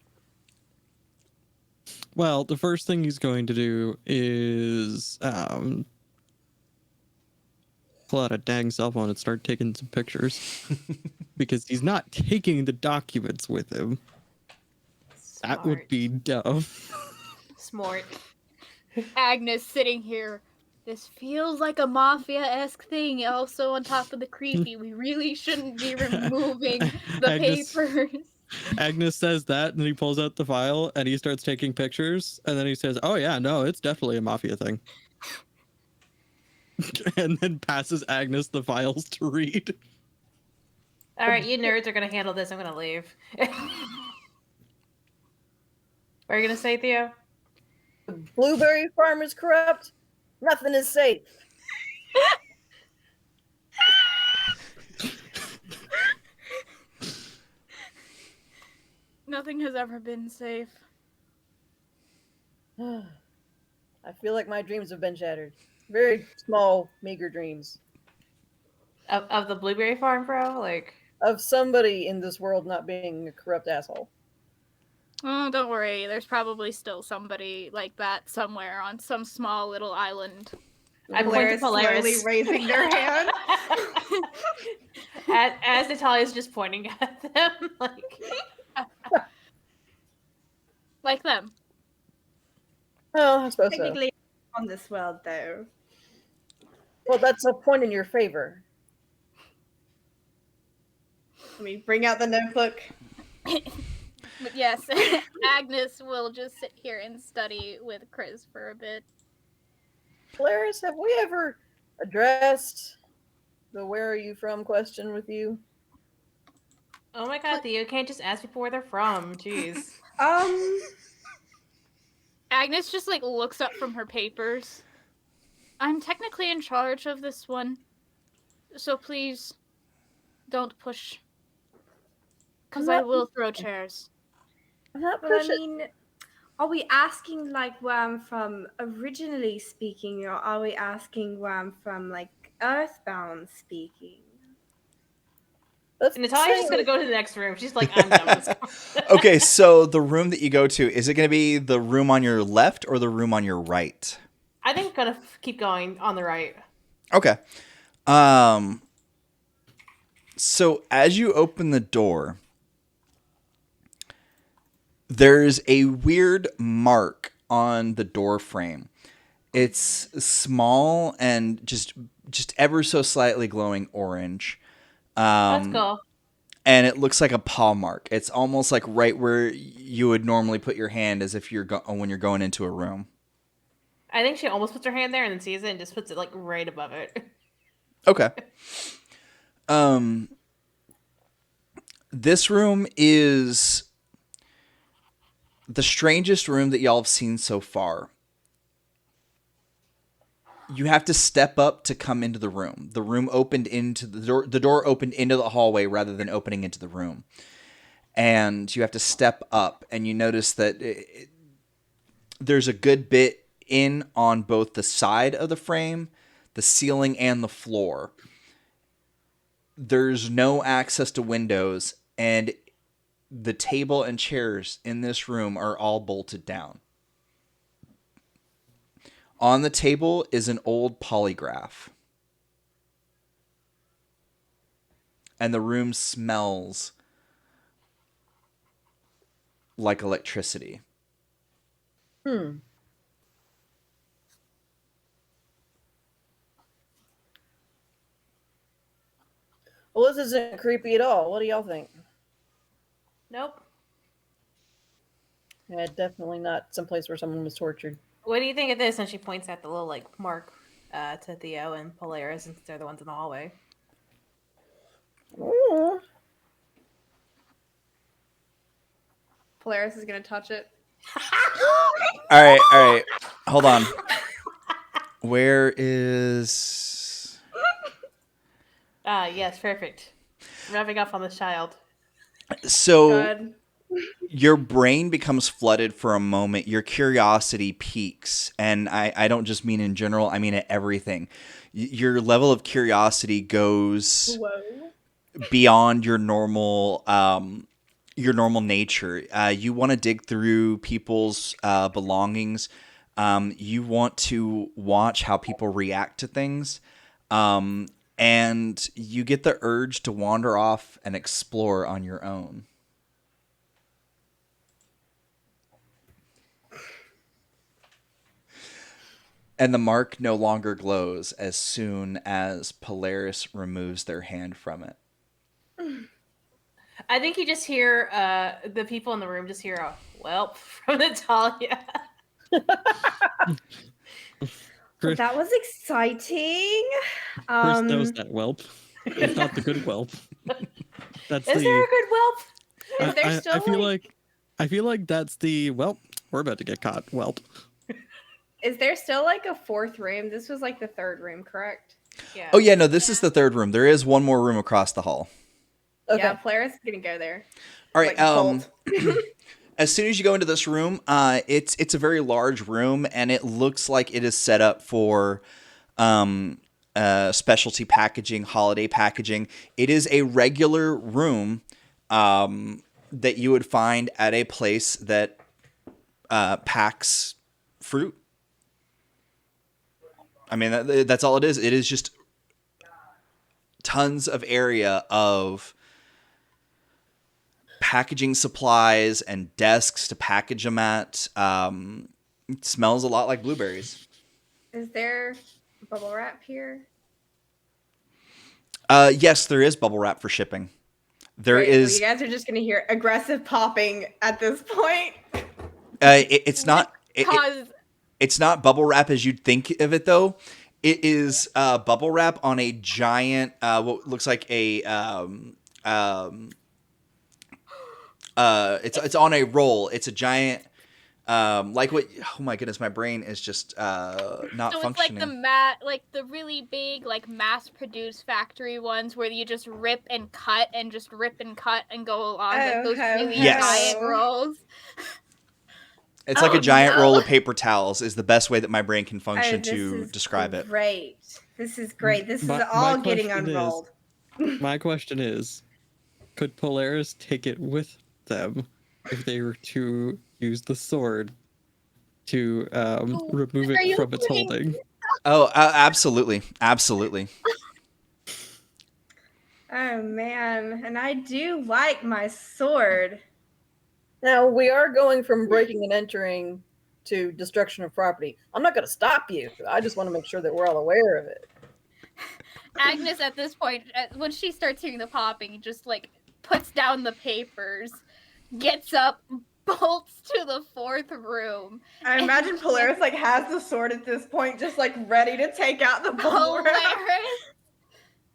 Speaker 2: Well, the first thing he's going to do is pull out a dang cell phone and start taking some pictures. Because he's not taking the documents with him. That would be dumb.
Speaker 5: Smart.
Speaker 3: Agnes sitting here. This feels like a mafia-esque thing. Also, on top of the creepy, we really shouldn't be removing the papers.
Speaker 2: Agnes says that, and he pulls out the file, and he starts taking pictures, and then he says, "Oh yeah, no, it's definitely a mafia thing." And then passes Agnes the files to read.
Speaker 5: All right, you nerds are gonna handle this. I'm gonna leave. What are you gonna say, Theo?
Speaker 6: The blueberry farm is corrupt. Nothing is safe.
Speaker 3: Nothing has ever been safe.
Speaker 6: I feel like my dreams have been shattered. Very small, meager dreams.
Speaker 5: Of the blueberry farm, bro? Like,
Speaker 6: of somebody in this world not being a corrupt asshole.
Speaker 3: Oh, don't worry. There's probably still somebody like that somewhere on some small little island.
Speaker 5: I point to Polaris,
Speaker 4: slowly raising their hand.
Speaker 5: as Natalia's just pointing at them,
Speaker 3: like them.
Speaker 6: Oh, I suppose
Speaker 4: Technically, on this world, though.
Speaker 6: Well, that's a point in your favor.
Speaker 4: Let me bring out the notebook.
Speaker 3: But yes, Agnes will just sit here and study with Chris for a bit.
Speaker 6: Polaris, have we ever addressed the "where are you from" question with you?
Speaker 5: Oh my god, Theo, you can't just ask people where they're from. Jeez.
Speaker 3: Agnes just looks up from her papers. I'm technically in charge of this one, so please don't push. Because I will throw chairs.
Speaker 6: I'm not
Speaker 4: Well, I
Speaker 6: pushing.
Speaker 4: mean, are we asking where I'm from originally speaking, or are we asking where I'm from earthbound speaking?
Speaker 5: Natalia's just gonna go to the next room. She's like, I'm done with this.
Speaker 1: Okay, so the room that you go to, is it going to be the room on your left or the room on your right?
Speaker 5: I think I'm gonna keep going on the right.
Speaker 1: Okay. So as you open the door, there's a weird mark on the door frame. It's small and just ever so slightly glowing orange.
Speaker 5: Let's go.
Speaker 1: And it looks like a paw mark. It's almost like right where you would normally put your hand, as if when you're going into a room.
Speaker 5: I think she almost puts her hand there and then sees it and just puts it right above it.
Speaker 1: Okay. This room is the strangest room that y'all have seen so far. You have to step up to come into the room. The room opened into the door. The door opened into the hallway rather than opening into the room. And you have to step up, and you notice that there's a good bit in on both the side of the frame, the ceiling, and the floor. There's no access to windows, and the table and chairs in this room are all bolted down. On the table is an old polygraph. And the room smells like electricity.
Speaker 6: Hmm. Well, this isn't creepy at all. What do y'all think?
Speaker 5: Nope.
Speaker 6: Yeah, definitely not someplace where someone was tortured.
Speaker 5: What do you think of this? And she points at the little like mark to Theo and Polaris, since they're the ones in the hallway.
Speaker 6: Ooh.
Speaker 4: Polaris is gonna touch it.
Speaker 1: All right. Hold on. Where is...
Speaker 5: Yes, perfect. Rubbing off on the child.
Speaker 1: So
Speaker 4: Good.
Speaker 1: your brain becomes flooded for a moment. Your curiosity peaks. And I don't just mean in general. I mean at everything. Your level of curiosity goes
Speaker 4: Whoa.
Speaker 1: beyond your normal nature. You want to dig through people's belongings. You want to watch how people react to things. And you get the urge to wander off and explore on your own. And the mark no longer glows as soon as Polaris removes their hand from it.
Speaker 5: I think you just hear the people in the room just hear a "welp" from Natalia.
Speaker 2: Chris,
Speaker 4: That was exciting.
Speaker 2: Chris knows that whelp. It's not the good whelp. That's
Speaker 5: Is there a good whelp?
Speaker 4: Is there still
Speaker 2: I feel like that's the we're about to get caught whelp.
Speaker 4: Is there still like a fourth room? This was like the third room, correct?
Speaker 5: Yeah.
Speaker 1: Oh, yeah, no, this is the third room. There is one more room across the hall.
Speaker 6: Okay.
Speaker 4: Yeah, Polaris is gonna go there.
Speaker 1: All right.
Speaker 4: Like, bolt.
Speaker 1: As soon as you go into this room, it's a very large room, and it looks like it is set up for specialty packaging, holiday packaging. It is a regular room that you would find at a place that packs fruit. I mean, that's all it is. It is just tons of area of packaging supplies and desks to package them at. It smells a lot like blueberries.
Speaker 4: Is there bubble wrap here?
Speaker 1: Yes, there is bubble wrap for shipping. There
Speaker 4: Great.
Speaker 1: is.
Speaker 4: So you guys are just gonna hear aggressive popping at this point.
Speaker 1: It's not.
Speaker 3: Cause
Speaker 1: It's not bubble wrap as you'd think of it, though. It is bubble wrap on a giant, what looks like a it's on a roll. It's a giant, like what? Oh my goodness, my brain is just not
Speaker 3: so
Speaker 1: functioning.
Speaker 3: it's like the really big, like mass-produced factory ones where you just rip and cut and go along. Like those really
Speaker 1: Yes.
Speaker 3: giant rolls.
Speaker 1: It's like a giant
Speaker 4: no.
Speaker 1: roll of paper towls is the best way that my brain can function
Speaker 4: Oh, this
Speaker 1: to
Speaker 4: is
Speaker 1: describe it.
Speaker 4: Great. This is great. This is
Speaker 2: My
Speaker 4: all getting
Speaker 2: question is-
Speaker 4: unrolled.
Speaker 2: My question is, could Polaris take it with them if they were to use the sword to remove
Speaker 3: are
Speaker 2: it
Speaker 3: you
Speaker 2: from its
Speaker 3: kidding?
Speaker 2: holding?
Speaker 1: Oh, absolutely, absolutely.
Speaker 4: Oh man, and I do like my sword.
Speaker 6: Now, we are going from breaking and entering to destruction of property. I'm not going to stop you. I just want to make sure that we're all aware of it.
Speaker 3: Agnes, at this point, when she starts hearing the popping, just like puts down the papers, gets up, bolts to the fourth room.
Speaker 4: I imagine Polaris like has the sword at this point, just like ready to take out the bubble wrap.
Speaker 3: Polaris,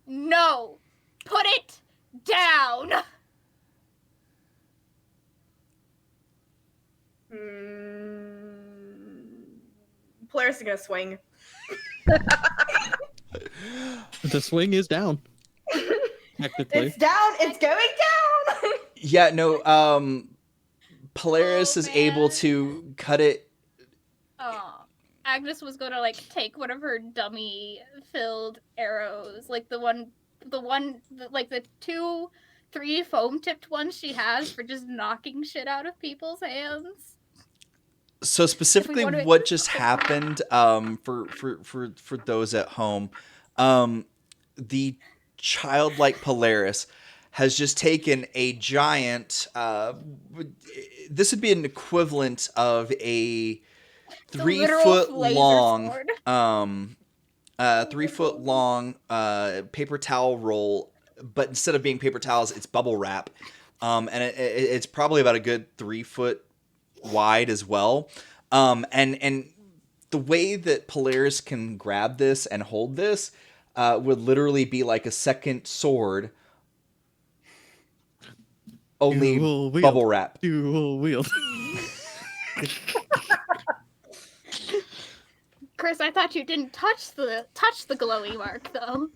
Speaker 3: no, put it down.
Speaker 4: Polaris is gonna swing.
Speaker 2: The swing is down. Technically.
Speaker 4: It's down. It's going down.
Speaker 1: Yeah, no, Polaris
Speaker 3: Oh,
Speaker 1: is able
Speaker 3: man.
Speaker 1: to cut it.
Speaker 3: Agnes was gonna like take one of her dummy filled arrows, like the two, three foam tipped ones she has for just knocking shit out of people's hands.
Speaker 1: So specifically,
Speaker 3: wanna-
Speaker 1: what just happened? For those at home, the childlike Polaris has just taken a giant. This would be an equivalent of a
Speaker 3: The literal
Speaker 1: 3 foot
Speaker 3: laser
Speaker 1: long,
Speaker 3: sword.
Speaker 1: 3 foot long paper towel roll, but instead of being paper towels, it's bubble wrap, and it's probably about a good 3 foot wide as well. And the way that Polaris can grab this and hold this would literally be like a second sword, only
Speaker 2: Dual wield.
Speaker 1: bubble wrap.
Speaker 2: Dual wield.
Speaker 3: Chris, I thought you didn't touch the glowy mark though.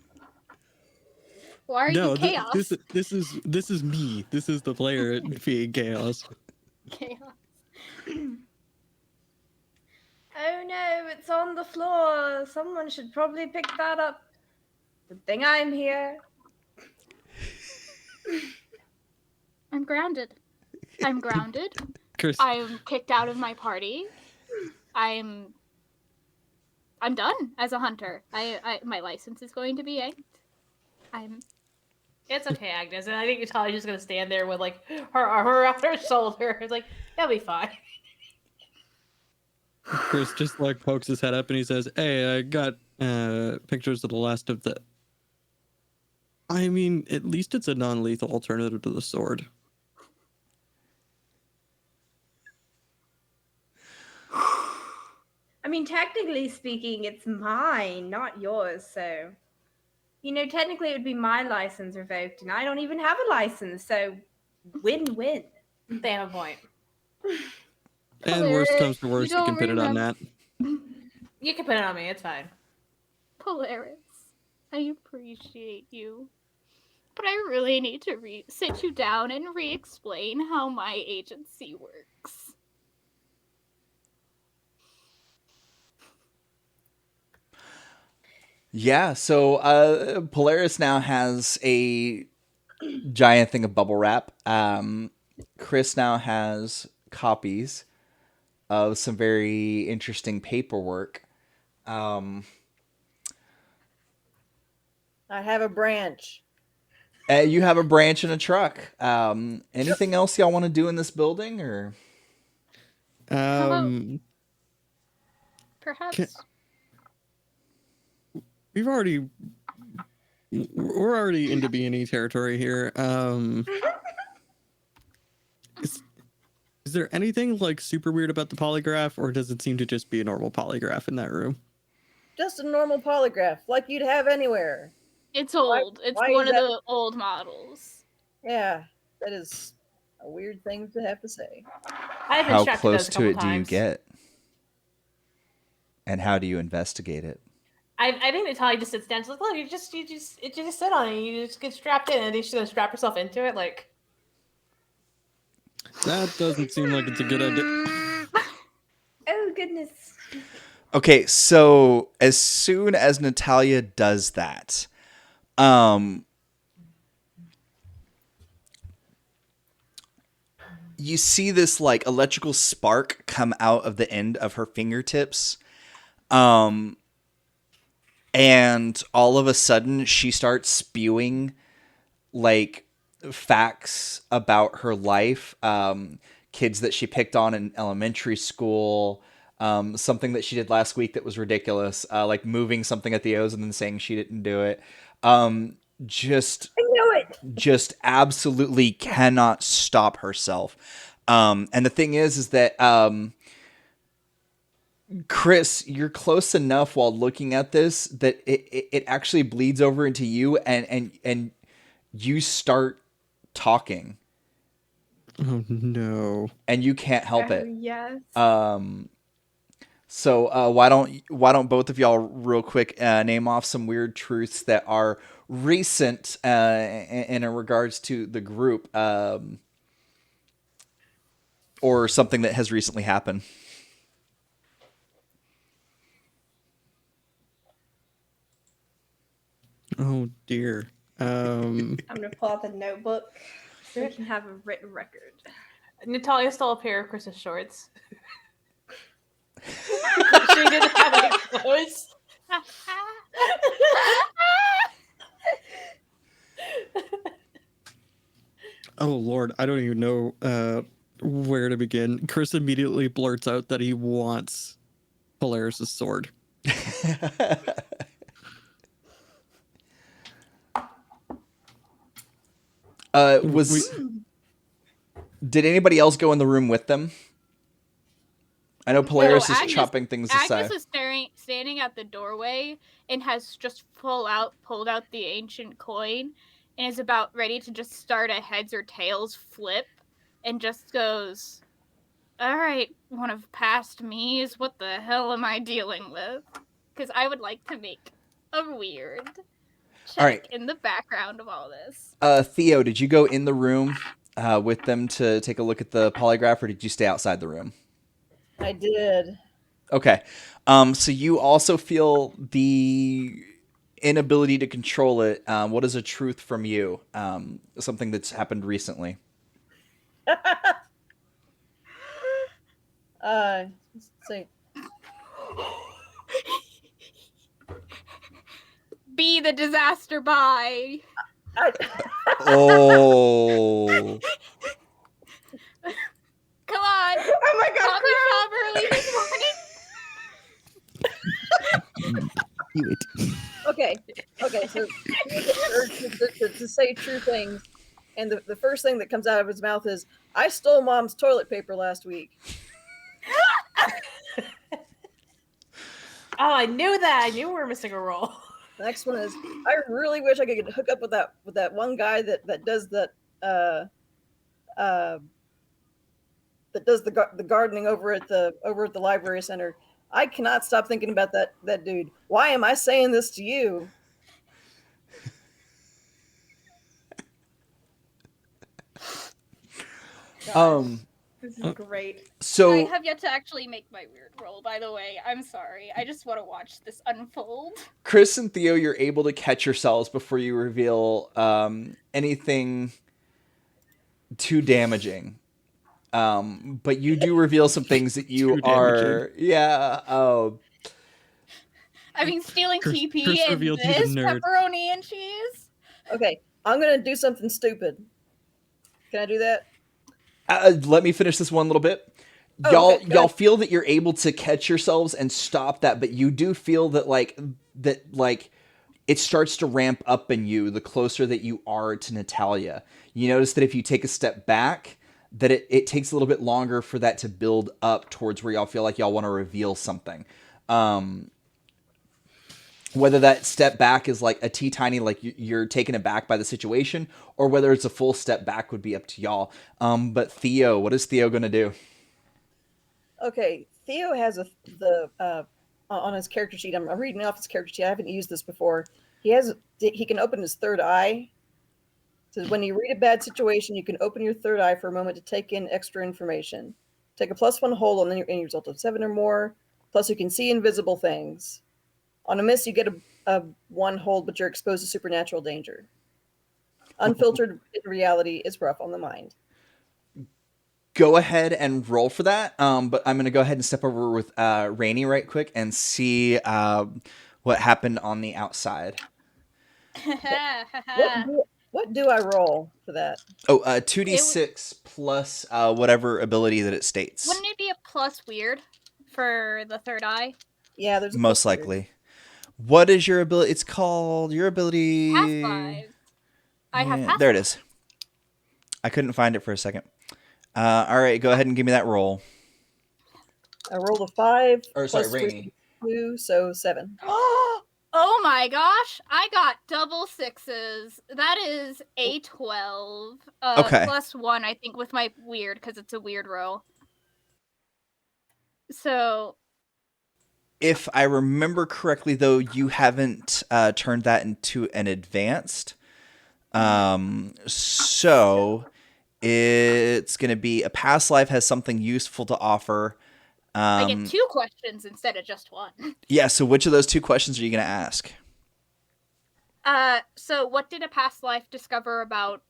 Speaker 3: Why are
Speaker 2: No,
Speaker 3: you chaos?
Speaker 2: this is me. This is the player being chaos.
Speaker 3: Chaos.
Speaker 4: Oh no, it's on the floor. Someone should probably pick that up. Good thing I'm here.
Speaker 3: I'm grounded. I'm grounded.
Speaker 2: Chris,
Speaker 3: I'm kicked out of my party. I'm done as a hunter. My license is going to be yanked.
Speaker 5: It's okay, Agnes. And I think Natalia's just gonna stand there with like her armor on her shoulder. It's like, that'll be fine.
Speaker 2: Chris just like pokes his head up and he says, "Hey, I got pictures of the last of the." I mean, at least it's a non-lethal alternative to the sword.
Speaker 4: I mean, technically speaking, it's mine, not yours. So, technically it would be my license revoked, and I don't even have a license. So, win-win.
Speaker 5: They have a point.
Speaker 2: And worst comes to worst, you can put it on that.
Speaker 5: You can put it on me. It's fine.
Speaker 3: Polaris, I appreciate you, but I really need to sit you down and re-explain how my agency works.
Speaker 1: Yeah, so Polaris now has a giant thing of bubble wrap. Chris now has copies of some very interesting paperwork.
Speaker 6: I have a branch.
Speaker 1: You have a branch and a truck. Anything else y'all want to do in this building, or?
Speaker 3: Perhaps.
Speaker 2: We're already into B&E territory here. Is there anything like super weird about the polygraph, or does it seem to just be a normal polygraph in that room?
Speaker 6: Just a normal polygraph, like you'd have anywhere.
Speaker 3: It's old. It's
Speaker 6: why
Speaker 3: one
Speaker 6: is
Speaker 3: of
Speaker 6: that-
Speaker 3: the old models.
Speaker 6: Yeah, that is a weird thing to have to say.
Speaker 5: I've
Speaker 1: How
Speaker 5: instructed
Speaker 1: close
Speaker 5: those a
Speaker 1: to
Speaker 5: couple
Speaker 1: it do you
Speaker 5: times.
Speaker 1: get? And how do you investigate it?
Speaker 5: I think Natalia just sits down. She's like, look, you just sit on it. You just get strapped in, and I think she's gonna strap herself into it. Like,
Speaker 2: That doesn't seem like it's a good idea.
Speaker 4: Oh goodness.
Speaker 1: Okay, so as soon as Natalia does that, you see this like electrical spark come out of the end of her fingertips. And all of a sudden she starts spewing like facts about her life, kids that she picked on in elementary school, something that she did last week that was ridiculous, like moving something at the O's and then saying she didn't do it. Just
Speaker 4: I know it.
Speaker 1: just absolutely cannot stop herself. And the thing is that Chris, you're close enough while looking at this that it actually bleeds over into you, and you start talking,
Speaker 2: Oh no.
Speaker 1: and you can't help
Speaker 4: Oh,
Speaker 1: it.
Speaker 4: yes.
Speaker 1: So why don't both of y'all real quick name off some weird truths that are recent in regards to the group, or something that has recently happened.
Speaker 2: Oh dear.
Speaker 4: I'm gonna pull out the notebook so we can have a written record.
Speaker 5: Natalia stole a pair of Chris's shorts. She didn't have any clothes.
Speaker 2: Oh Lord, I don't even know where to begin. Chris immediately blurts out that he wants Polaris' sword.
Speaker 1: Did anybody else go in the room with them? I know Polaris is
Speaker 3: Agnes-
Speaker 1: chopping things
Speaker 3: Agnes
Speaker 1: aside.
Speaker 3: is standing at the doorway and has just pulled out the ancient coin and is about ready to just start a heads or tails flip and just goes, "All right, one of past me's. What the hell am I dealing with?" Because I would like to make a weird check
Speaker 1: All right.
Speaker 3: in the background of all this.
Speaker 1: Theo, did you go in the room with them to take a look at the polygraph, or did you stay outside the room?
Speaker 6: I did.
Speaker 1: Okay. So you also feel the inability to control it. What is a truth from you? Something that's happened recently.
Speaker 6: Let's see.
Speaker 3: Be the disaster by.
Speaker 1: Oh.
Speaker 3: Come on.
Speaker 4: Oh my god!
Speaker 3: Coffee shop early this morning.
Speaker 2: Do it.
Speaker 6: Okay. So to say true things, and the first thing that comes out of his mouth is, "I stole Mom's toilet paper last week."
Speaker 5: Oh, I knew that. I knew we were missing a roll.
Speaker 6: The next one is, "I really wish I could hook up with that one guy that does that that does the gardening over at the library center. I cannot stop thinking about that dude. Why am I saying this to you?"
Speaker 4: This is great.
Speaker 1: So
Speaker 3: I have yet to actually make my weird roll, by the way. I'm sorry. I just want to watch this unfold.
Speaker 1: Chris and Theo, you're able to catch yourselves before you reveal anything too damaging. But you do reveal some things that you
Speaker 2: Too
Speaker 1: are,
Speaker 3: I mean, stealing
Speaker 2: Chris
Speaker 3: TP and
Speaker 2: revealed he's a
Speaker 3: this
Speaker 2: nerd.
Speaker 3: pepperoni and cheese.
Speaker 6: Okay, I'm gonna do something stupid. Can I do that?
Speaker 1: let me finish this one little bit.
Speaker 6: Oh, okay,
Speaker 1: Y'all feel that you're able to catch yourselves and stop that, but you do feel that it starts to ramp up in you the closer that you are to Natalia. You notice that if you take a step back, that it takes a little bit longer for that to build up towards where y'all feel like y'all want to reveal something. Whether that step back is like a tiny, like you're taken aback by the situation, or whether it's a full step back would be up to y'all. But Theo, what is Theo going to do?
Speaker 6: Okay, Theo has on his character sheet. I'm reading off his character sheet. I haven't used this before. He can open his third eye. It says, when you read a bad situation, you can open your third eye for a moment to take in extra information. Take a +1 hold on any result of 7 or more. Plus, you can see invisible things. On a miss, you get a 1 hold, but you're exposed to supernatural danger. Unfiltered reality is rough on the mind.
Speaker 1: Go ahead and roll for that. But I'm going to go ahead and step over with Rainey right quick and see what happened on the outside.
Speaker 6: What do I roll for that?
Speaker 1: Oh, 2d6 plus whatever ability that it states.
Speaker 3: Wouldn't it be a plus weird for the third eye?
Speaker 6: Yeah, there's a
Speaker 1: most
Speaker 6: plus
Speaker 1: likely. What is your ability? It's called your ability.
Speaker 3: Pass 5. I have pass
Speaker 1: there it
Speaker 3: 5.
Speaker 1: is. I couldn't find it for a second. All right, go ahead and give me that roll.
Speaker 6: I rolled a 5.
Speaker 1: Or sorry,
Speaker 6: plus
Speaker 1: Rainey.
Speaker 6: 2, so 7.
Speaker 3: Oh my gosh, I got double 6s. That is a 12.
Speaker 1: Okay.
Speaker 3: Plus 1, I think, with my weird, because it's a weird roll. So,
Speaker 1: If I remember correctly, though, you haven't turned that into an advanced. So it's going to be a past life has something useful to offer.
Speaker 3: I get 2 questions instead of just 1.
Speaker 1: Yeah, so which of those 2 questions are you going to ask?
Speaker 3: So what did a past life discover about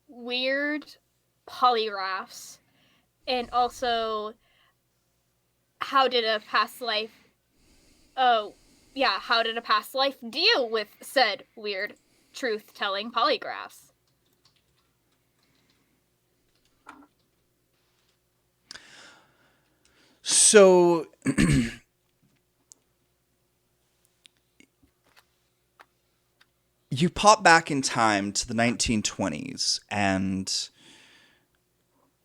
Speaker 3: weird polygraphs? And also, how did a past life how did a past life deal with said weird truth-telling polygraphs?
Speaker 1: So you pop back in time to the 1920s and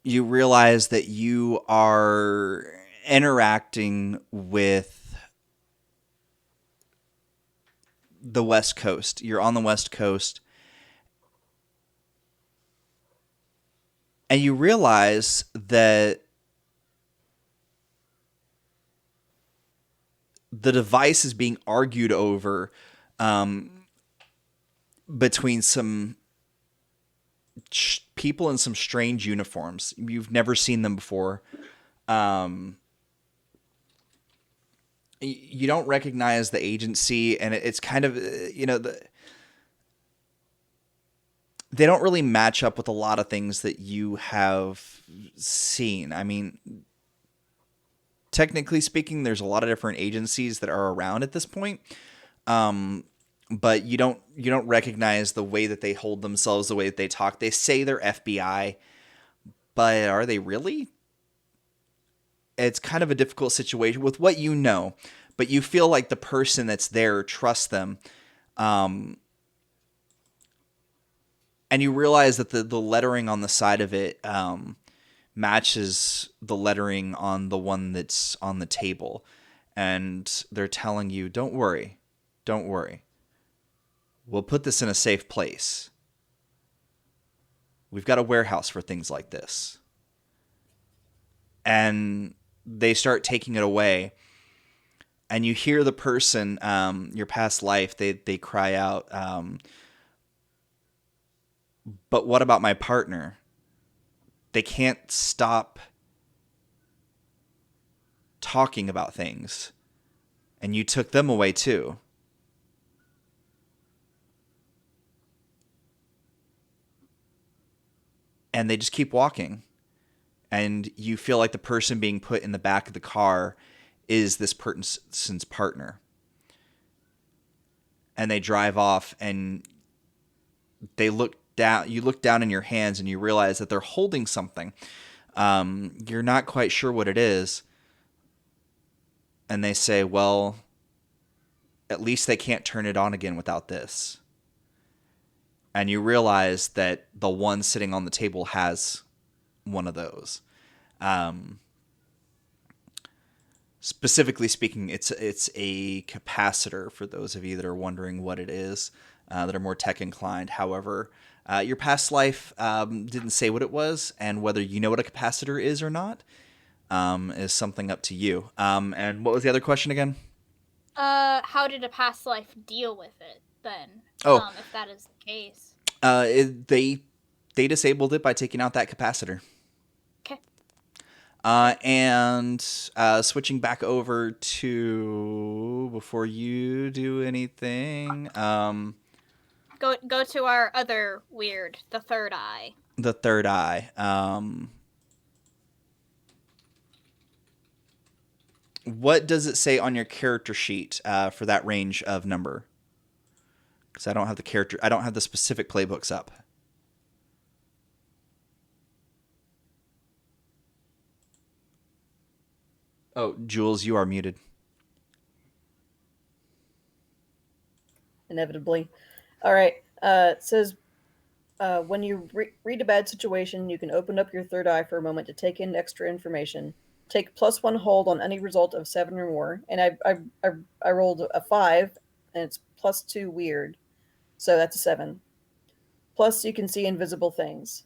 Speaker 1: you realize that you are interacting with the West Coast. You're on the West Coast. And you realize that the device is being argued over between some people in some strange uniforms. You've never seen them before. You don't recognize the agency, and it's kind of, they don't really match up with a lot of things that you have seen. I mean, technically speaking, there's a lot of different agencies that are around at this point. But you don't recognize the way that they hold themselves, the way that they talk. They say they're FBI, but are they really? It's kind of a difficult situation with what you know, but you feel like the person that's there trusts them. And you realize that the lettering on the side of it matches the lettering on the one that's on the table. And they're telling you, don't worry. We'll put this in a safe place. We've got a warehouse for things like this. And they start taking it away. And you hear the person, your past life, they cry out, but what about my partner? They can't stop talking about things. And you took them away too. And they just keep walking. And you feel like the person being put in the back of the car is this person's partner. And they drive off, and they look down. You look down in your hands, and you realize that they're holding something. You're not quite sure what it is. And they say, well, at least they can't turn it on again without this. And you realize that the one sitting on the table has one of those. Specifically speaking, it's a capacitor, for those of you that are wondering what it is, that are more tech inclined. However, your past life didn't say what it was, and whether you know what a capacitor is or not is something up to you. And what was the other question again?
Speaker 3: How did a past life deal with it then?
Speaker 1: Oh.
Speaker 3: If that is the case.
Speaker 1: They disabled it by taking out that capacitor.
Speaker 3: Okay.
Speaker 1: And switching back over to, before you do anything,
Speaker 3: Go to our other weird, the third eye.
Speaker 1: The third eye. What does it say on your character sheet for that range of number? Because I don't have the specific playbooks up. Oh, Jules, you are muted.
Speaker 6: Inevitably. All right. It says, when you read a bad situation, you can open up your third eye for a moment to take in extra information. Take +1 hold on any result of 7 or more. And I rolled a 5, and it's +2 weird. So that's a 7. Plus, you can see invisible things.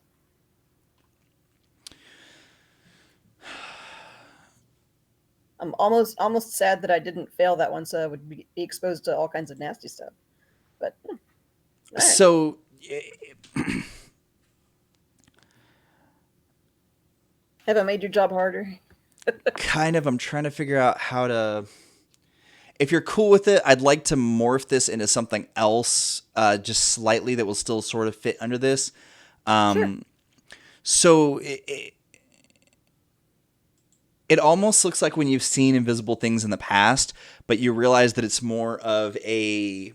Speaker 6: I'm almost sad that I didn't fail that one, so I would be exposed to all kinds of nasty stuff. But all right.
Speaker 1: So
Speaker 6: Have I made your job harder?
Speaker 1: kind of, I'm trying to figure out how to. If you're cool with it, I'd like to morph this into something else, just slightly that will still sort of fit under this.
Speaker 6: Sure.
Speaker 1: So it almost looks like when you've seen invisible things in the past, but you realize that it's more of a.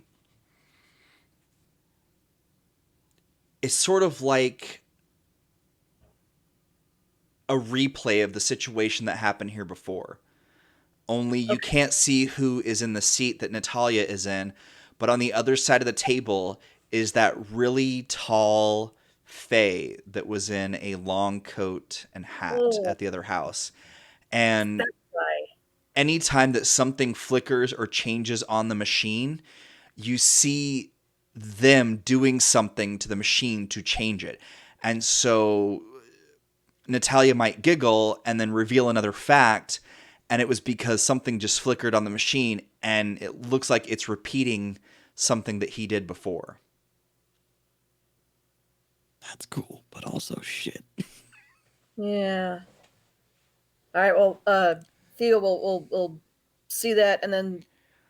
Speaker 1: It's sort of like a replay of the situation that happened here before. Only you can't see who is in the seat that Natalia is in, but on the other side of the table is that really tall fae that was in a long coat and hat
Speaker 6: Oh.
Speaker 1: at the other house. And
Speaker 6: That's why.
Speaker 1: anytime that something flickers or changes on the machine, you see them doing something to the machine to change it. And so Natalia might giggle and then reveal another fact, and it was because something just flickered on the machine, and it looks like it's repeating something that he did before.
Speaker 2: That's cool, but also shit.
Speaker 6: Yeah. All right. Well, Theo will see that and then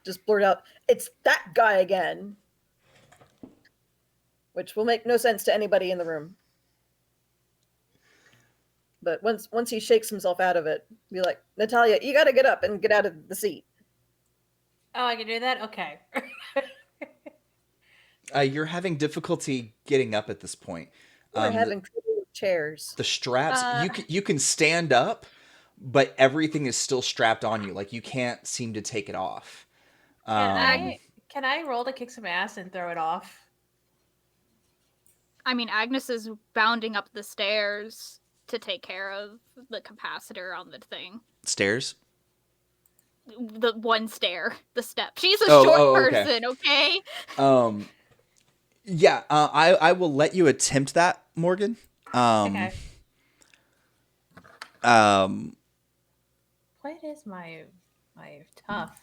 Speaker 6: just blurt out, "It's that guy again," which will make no sense to anybody in the room. But once he shakes himself out of it, be like, "Natalia, you got to get up and get out of the seat."
Speaker 5: Oh, I can do that? Okay.
Speaker 1: You're having difficulty getting up at this point.
Speaker 6: We're having trouble with chairs.
Speaker 1: The straps, you can stand up, but everything is still strapped on you. Like, you can't seem to take it off.
Speaker 5: Can I roll to kick some ass and throw it off?
Speaker 3: I mean, Agnes is bounding up the stairs to take care of the capacitor on the thing.
Speaker 1: Stairs?
Speaker 3: The one stair, the step. She's a
Speaker 1: Oh,
Speaker 3: short
Speaker 1: okay.
Speaker 3: person, okay?
Speaker 1: Yeah, I will let you attempt that, Morgan.
Speaker 5: Okay. What is my tough?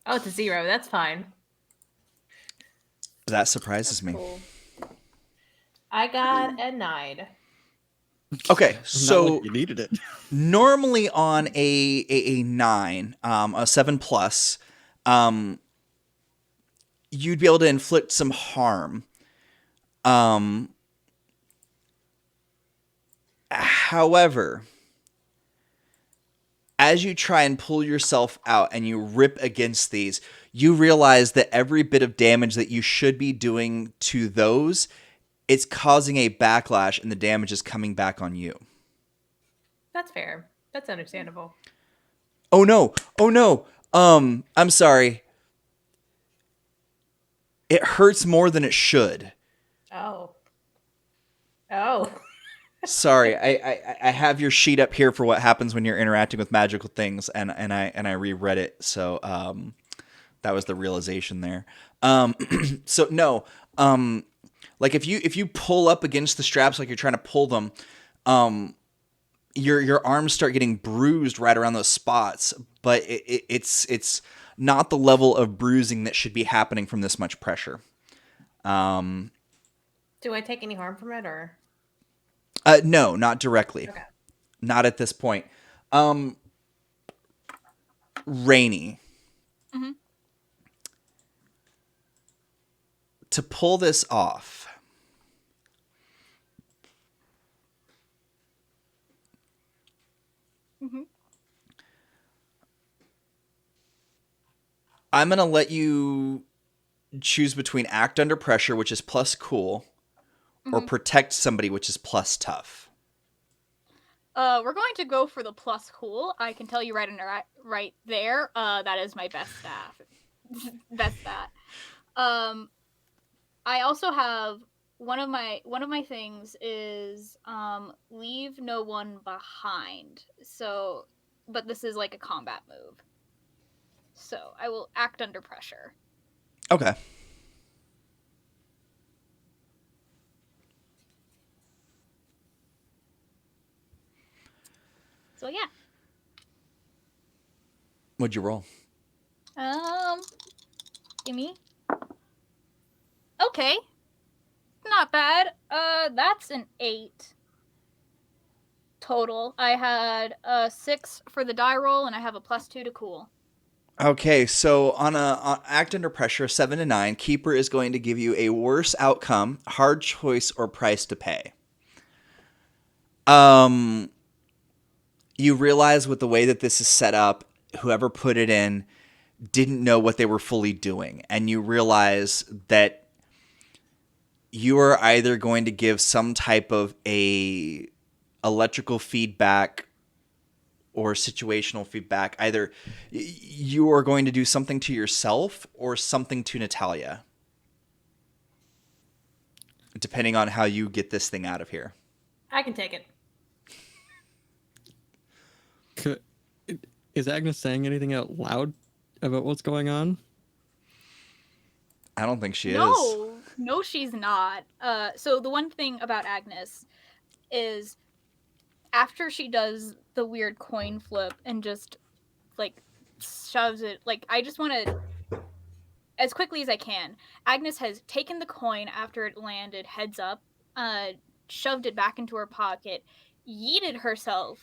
Speaker 5: Oh, it's a 0. That's fine.
Speaker 1: That surprises me.
Speaker 5: Cool. I got a 9.
Speaker 1: Okay,
Speaker 2: Not
Speaker 1: so
Speaker 2: like you needed it.
Speaker 1: normally on a 9, a 7 plus, you'd be able to inflict some harm. However, as you try and pull yourself out and you rip against these, you realize that every bit of damage that you should be doing to those, it's causing a backlash and the damage is coming back on you.
Speaker 5: That's fair. That's understandable.
Speaker 1: Oh no. I'm sorry. It hurts more than it should.
Speaker 5: Oh.
Speaker 1: Sorry, I have your sheet up here for what happens when you're interacting with magical things, and I reread it, so that was the realization there. So no, like if you pull up against the straps like you're trying to pull them, your arms start getting bruised right around those spots, but it's not the level of bruising that should be happening from this much pressure.
Speaker 5: Do I take any harm from it, or?
Speaker 1: No, not directly.
Speaker 5: Okay.
Speaker 1: Not at this point. Rainy.
Speaker 3: Mm-hmm.
Speaker 1: To pull this off, I'm going to let you choose between act under pressure, which is plus cool, or protect somebody, which is plus tough.
Speaker 3: We're going to go for the plus cool. I can tell you right there. That is my best stat. I also have one of my things is leave no one behind. So, but this is like a combat move. So I will act under pressure.
Speaker 1: Okay.
Speaker 3: So yeah.
Speaker 1: What'd you roll?
Speaker 3: Gimme. Okay. Not bad. That's an 8 total. I had a 6 for the die roll, and I have a +2 to cool.
Speaker 1: Okay, so on act under pressure, 7 to 9, Keeper is going to give you a worse outcome, hard choice, or price to pay. You realize with the way that this is set up, whoever put it in didn't know what they were fully doing, and you realize that you are either going to give some type of a electrical feedback or situational feedback. Either you are going to do something to yourself or something to Natalia, depending on how you get this thing out of here.
Speaker 5: I can take it.
Speaker 2: Is Agnes saying anything out loud about what's going on?
Speaker 1: I don't think she is.
Speaker 3: No, she's not. So the one thing about Agnes is after she does the weird coin flip and just like shoves it, like I just want to, as quickly as I can, Agnes has taken the coin after it landed heads up, shoved it back into her pocket, yeeted herself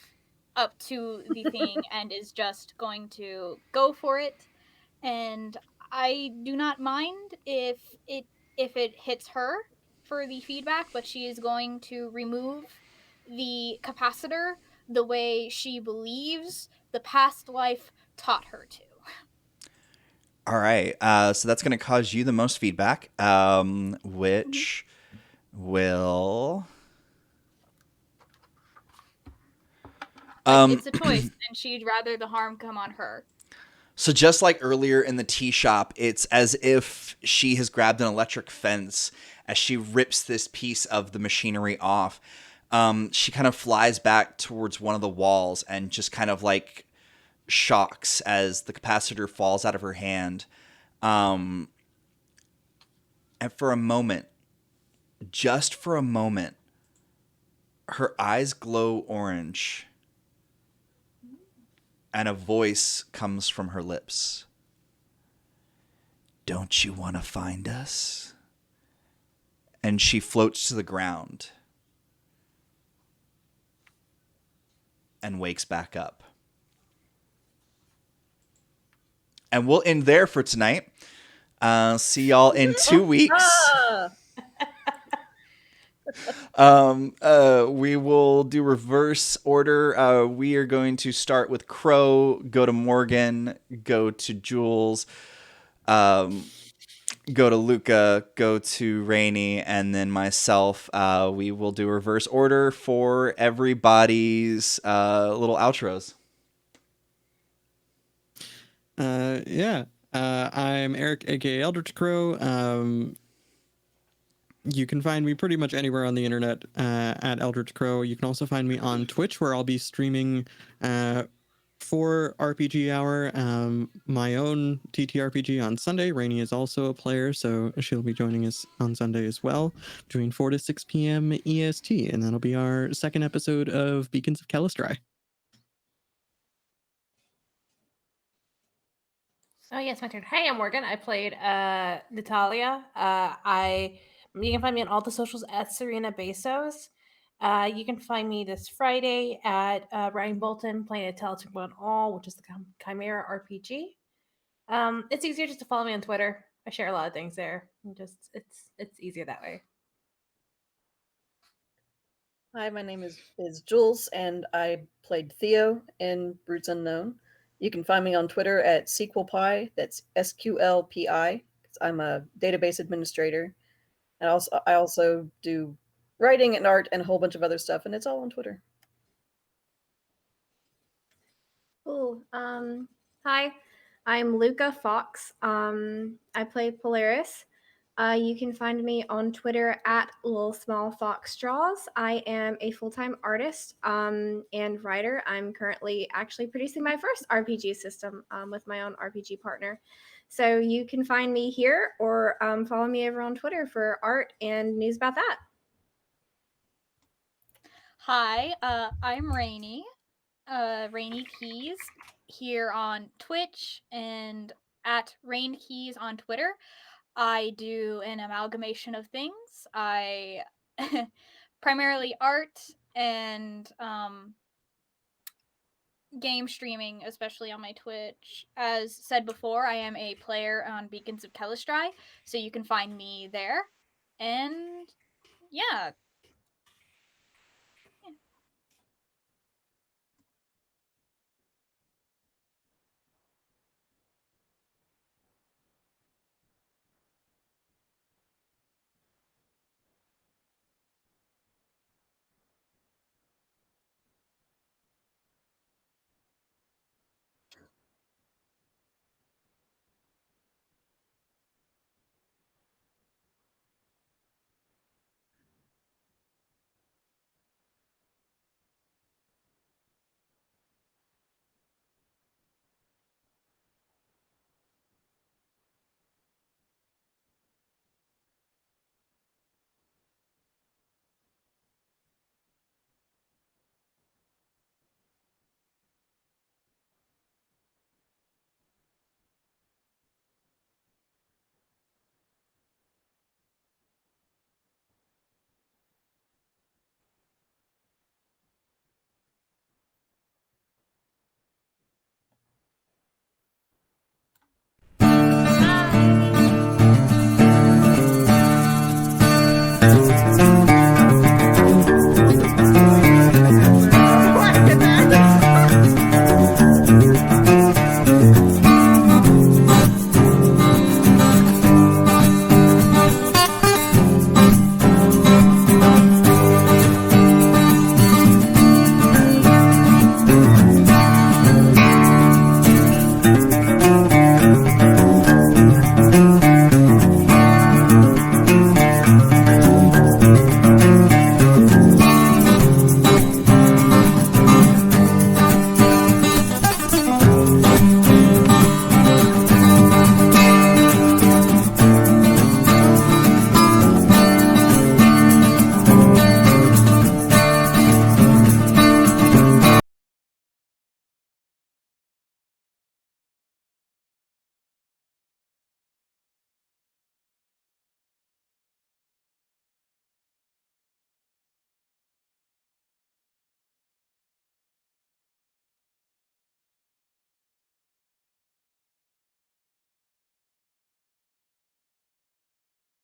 Speaker 3: up to the thing, and is just going to go for it. And I do not mind if it hits her for the feedback, but she is going to remove the capacitor the way she believes the past life taught her to.
Speaker 1: All right. So that's going to cause you the most feedback, which will.
Speaker 3: It's a choice, and she'd rather the harm come on her.
Speaker 1: So just like earlier in the tea shop, it's as if she has grabbed an electric fence as she rips this piece of the machinery off. She kind of flies back towards one of the walls and just kind of like shocks as the capacitor falls out of her hand. And for a moment, just for a moment, her eyes glow orange and a voice comes from her lips. Don't you want to find us? And she floats to the ground and wakes back up. And we'll end there for tonight. See y'all in 2 weeks. We will do reverse order. We are going to start with Crow, go to Morgan, go to Jules, go to Luca, go to Rainey, and then myself. We will do reverse order for everybody's little outros.
Speaker 2: I'm Eric, aka Eldritch Crow. You can find me pretty much anywhere on the internet at Eldritch Crow. You can also find me on Twitch, where I'll be streaming for RPG Hour, my own TTRPG on Sunday. Rainey is also a player, so she'll be joining us on Sunday as well, between 4 to 6 p.m. EST, and that'll be our second episode of Beacons of Calistri.
Speaker 5: Oh yes, my turn. Hey, I'm Morgan. I played Natalia. You can find me on all the socials at Serena Bezos. You can find me this Friday at Ryan Bolton playing a Teletype on All, which is the Chimera RPG. It's easier just to follow me on Twitter. I share a lot of things there. It's easier that way.
Speaker 6: Hi, my name is Jules, and I played Theo in Brutes Unknown. You can find me on Twitter at SQLPI. That's SQLPI. I'm a database administrator, and I also do writing and art and a whole bunch of other stuff, and it's all on Twitter.
Speaker 4: Cool. Hi, I'm Luca Fox. I play Polaris. You can find me on Twitter at Little Small Fox Straws. I am a full-time artist and writer. I'm currently actually producing my first RPG system with my own RPG partner. So you can find me here or follow me over on Twitter for art and news about that.
Speaker 3: Hi, I'm Rainey. Rainy Keys here on Twitch and at Rain Keys on Twitter. I do an amalgamation of things. I primarily art and game streaming, especially on my Twitch. As said before, I am a player on Beacons of Telestri, so you can find me there. And yeah,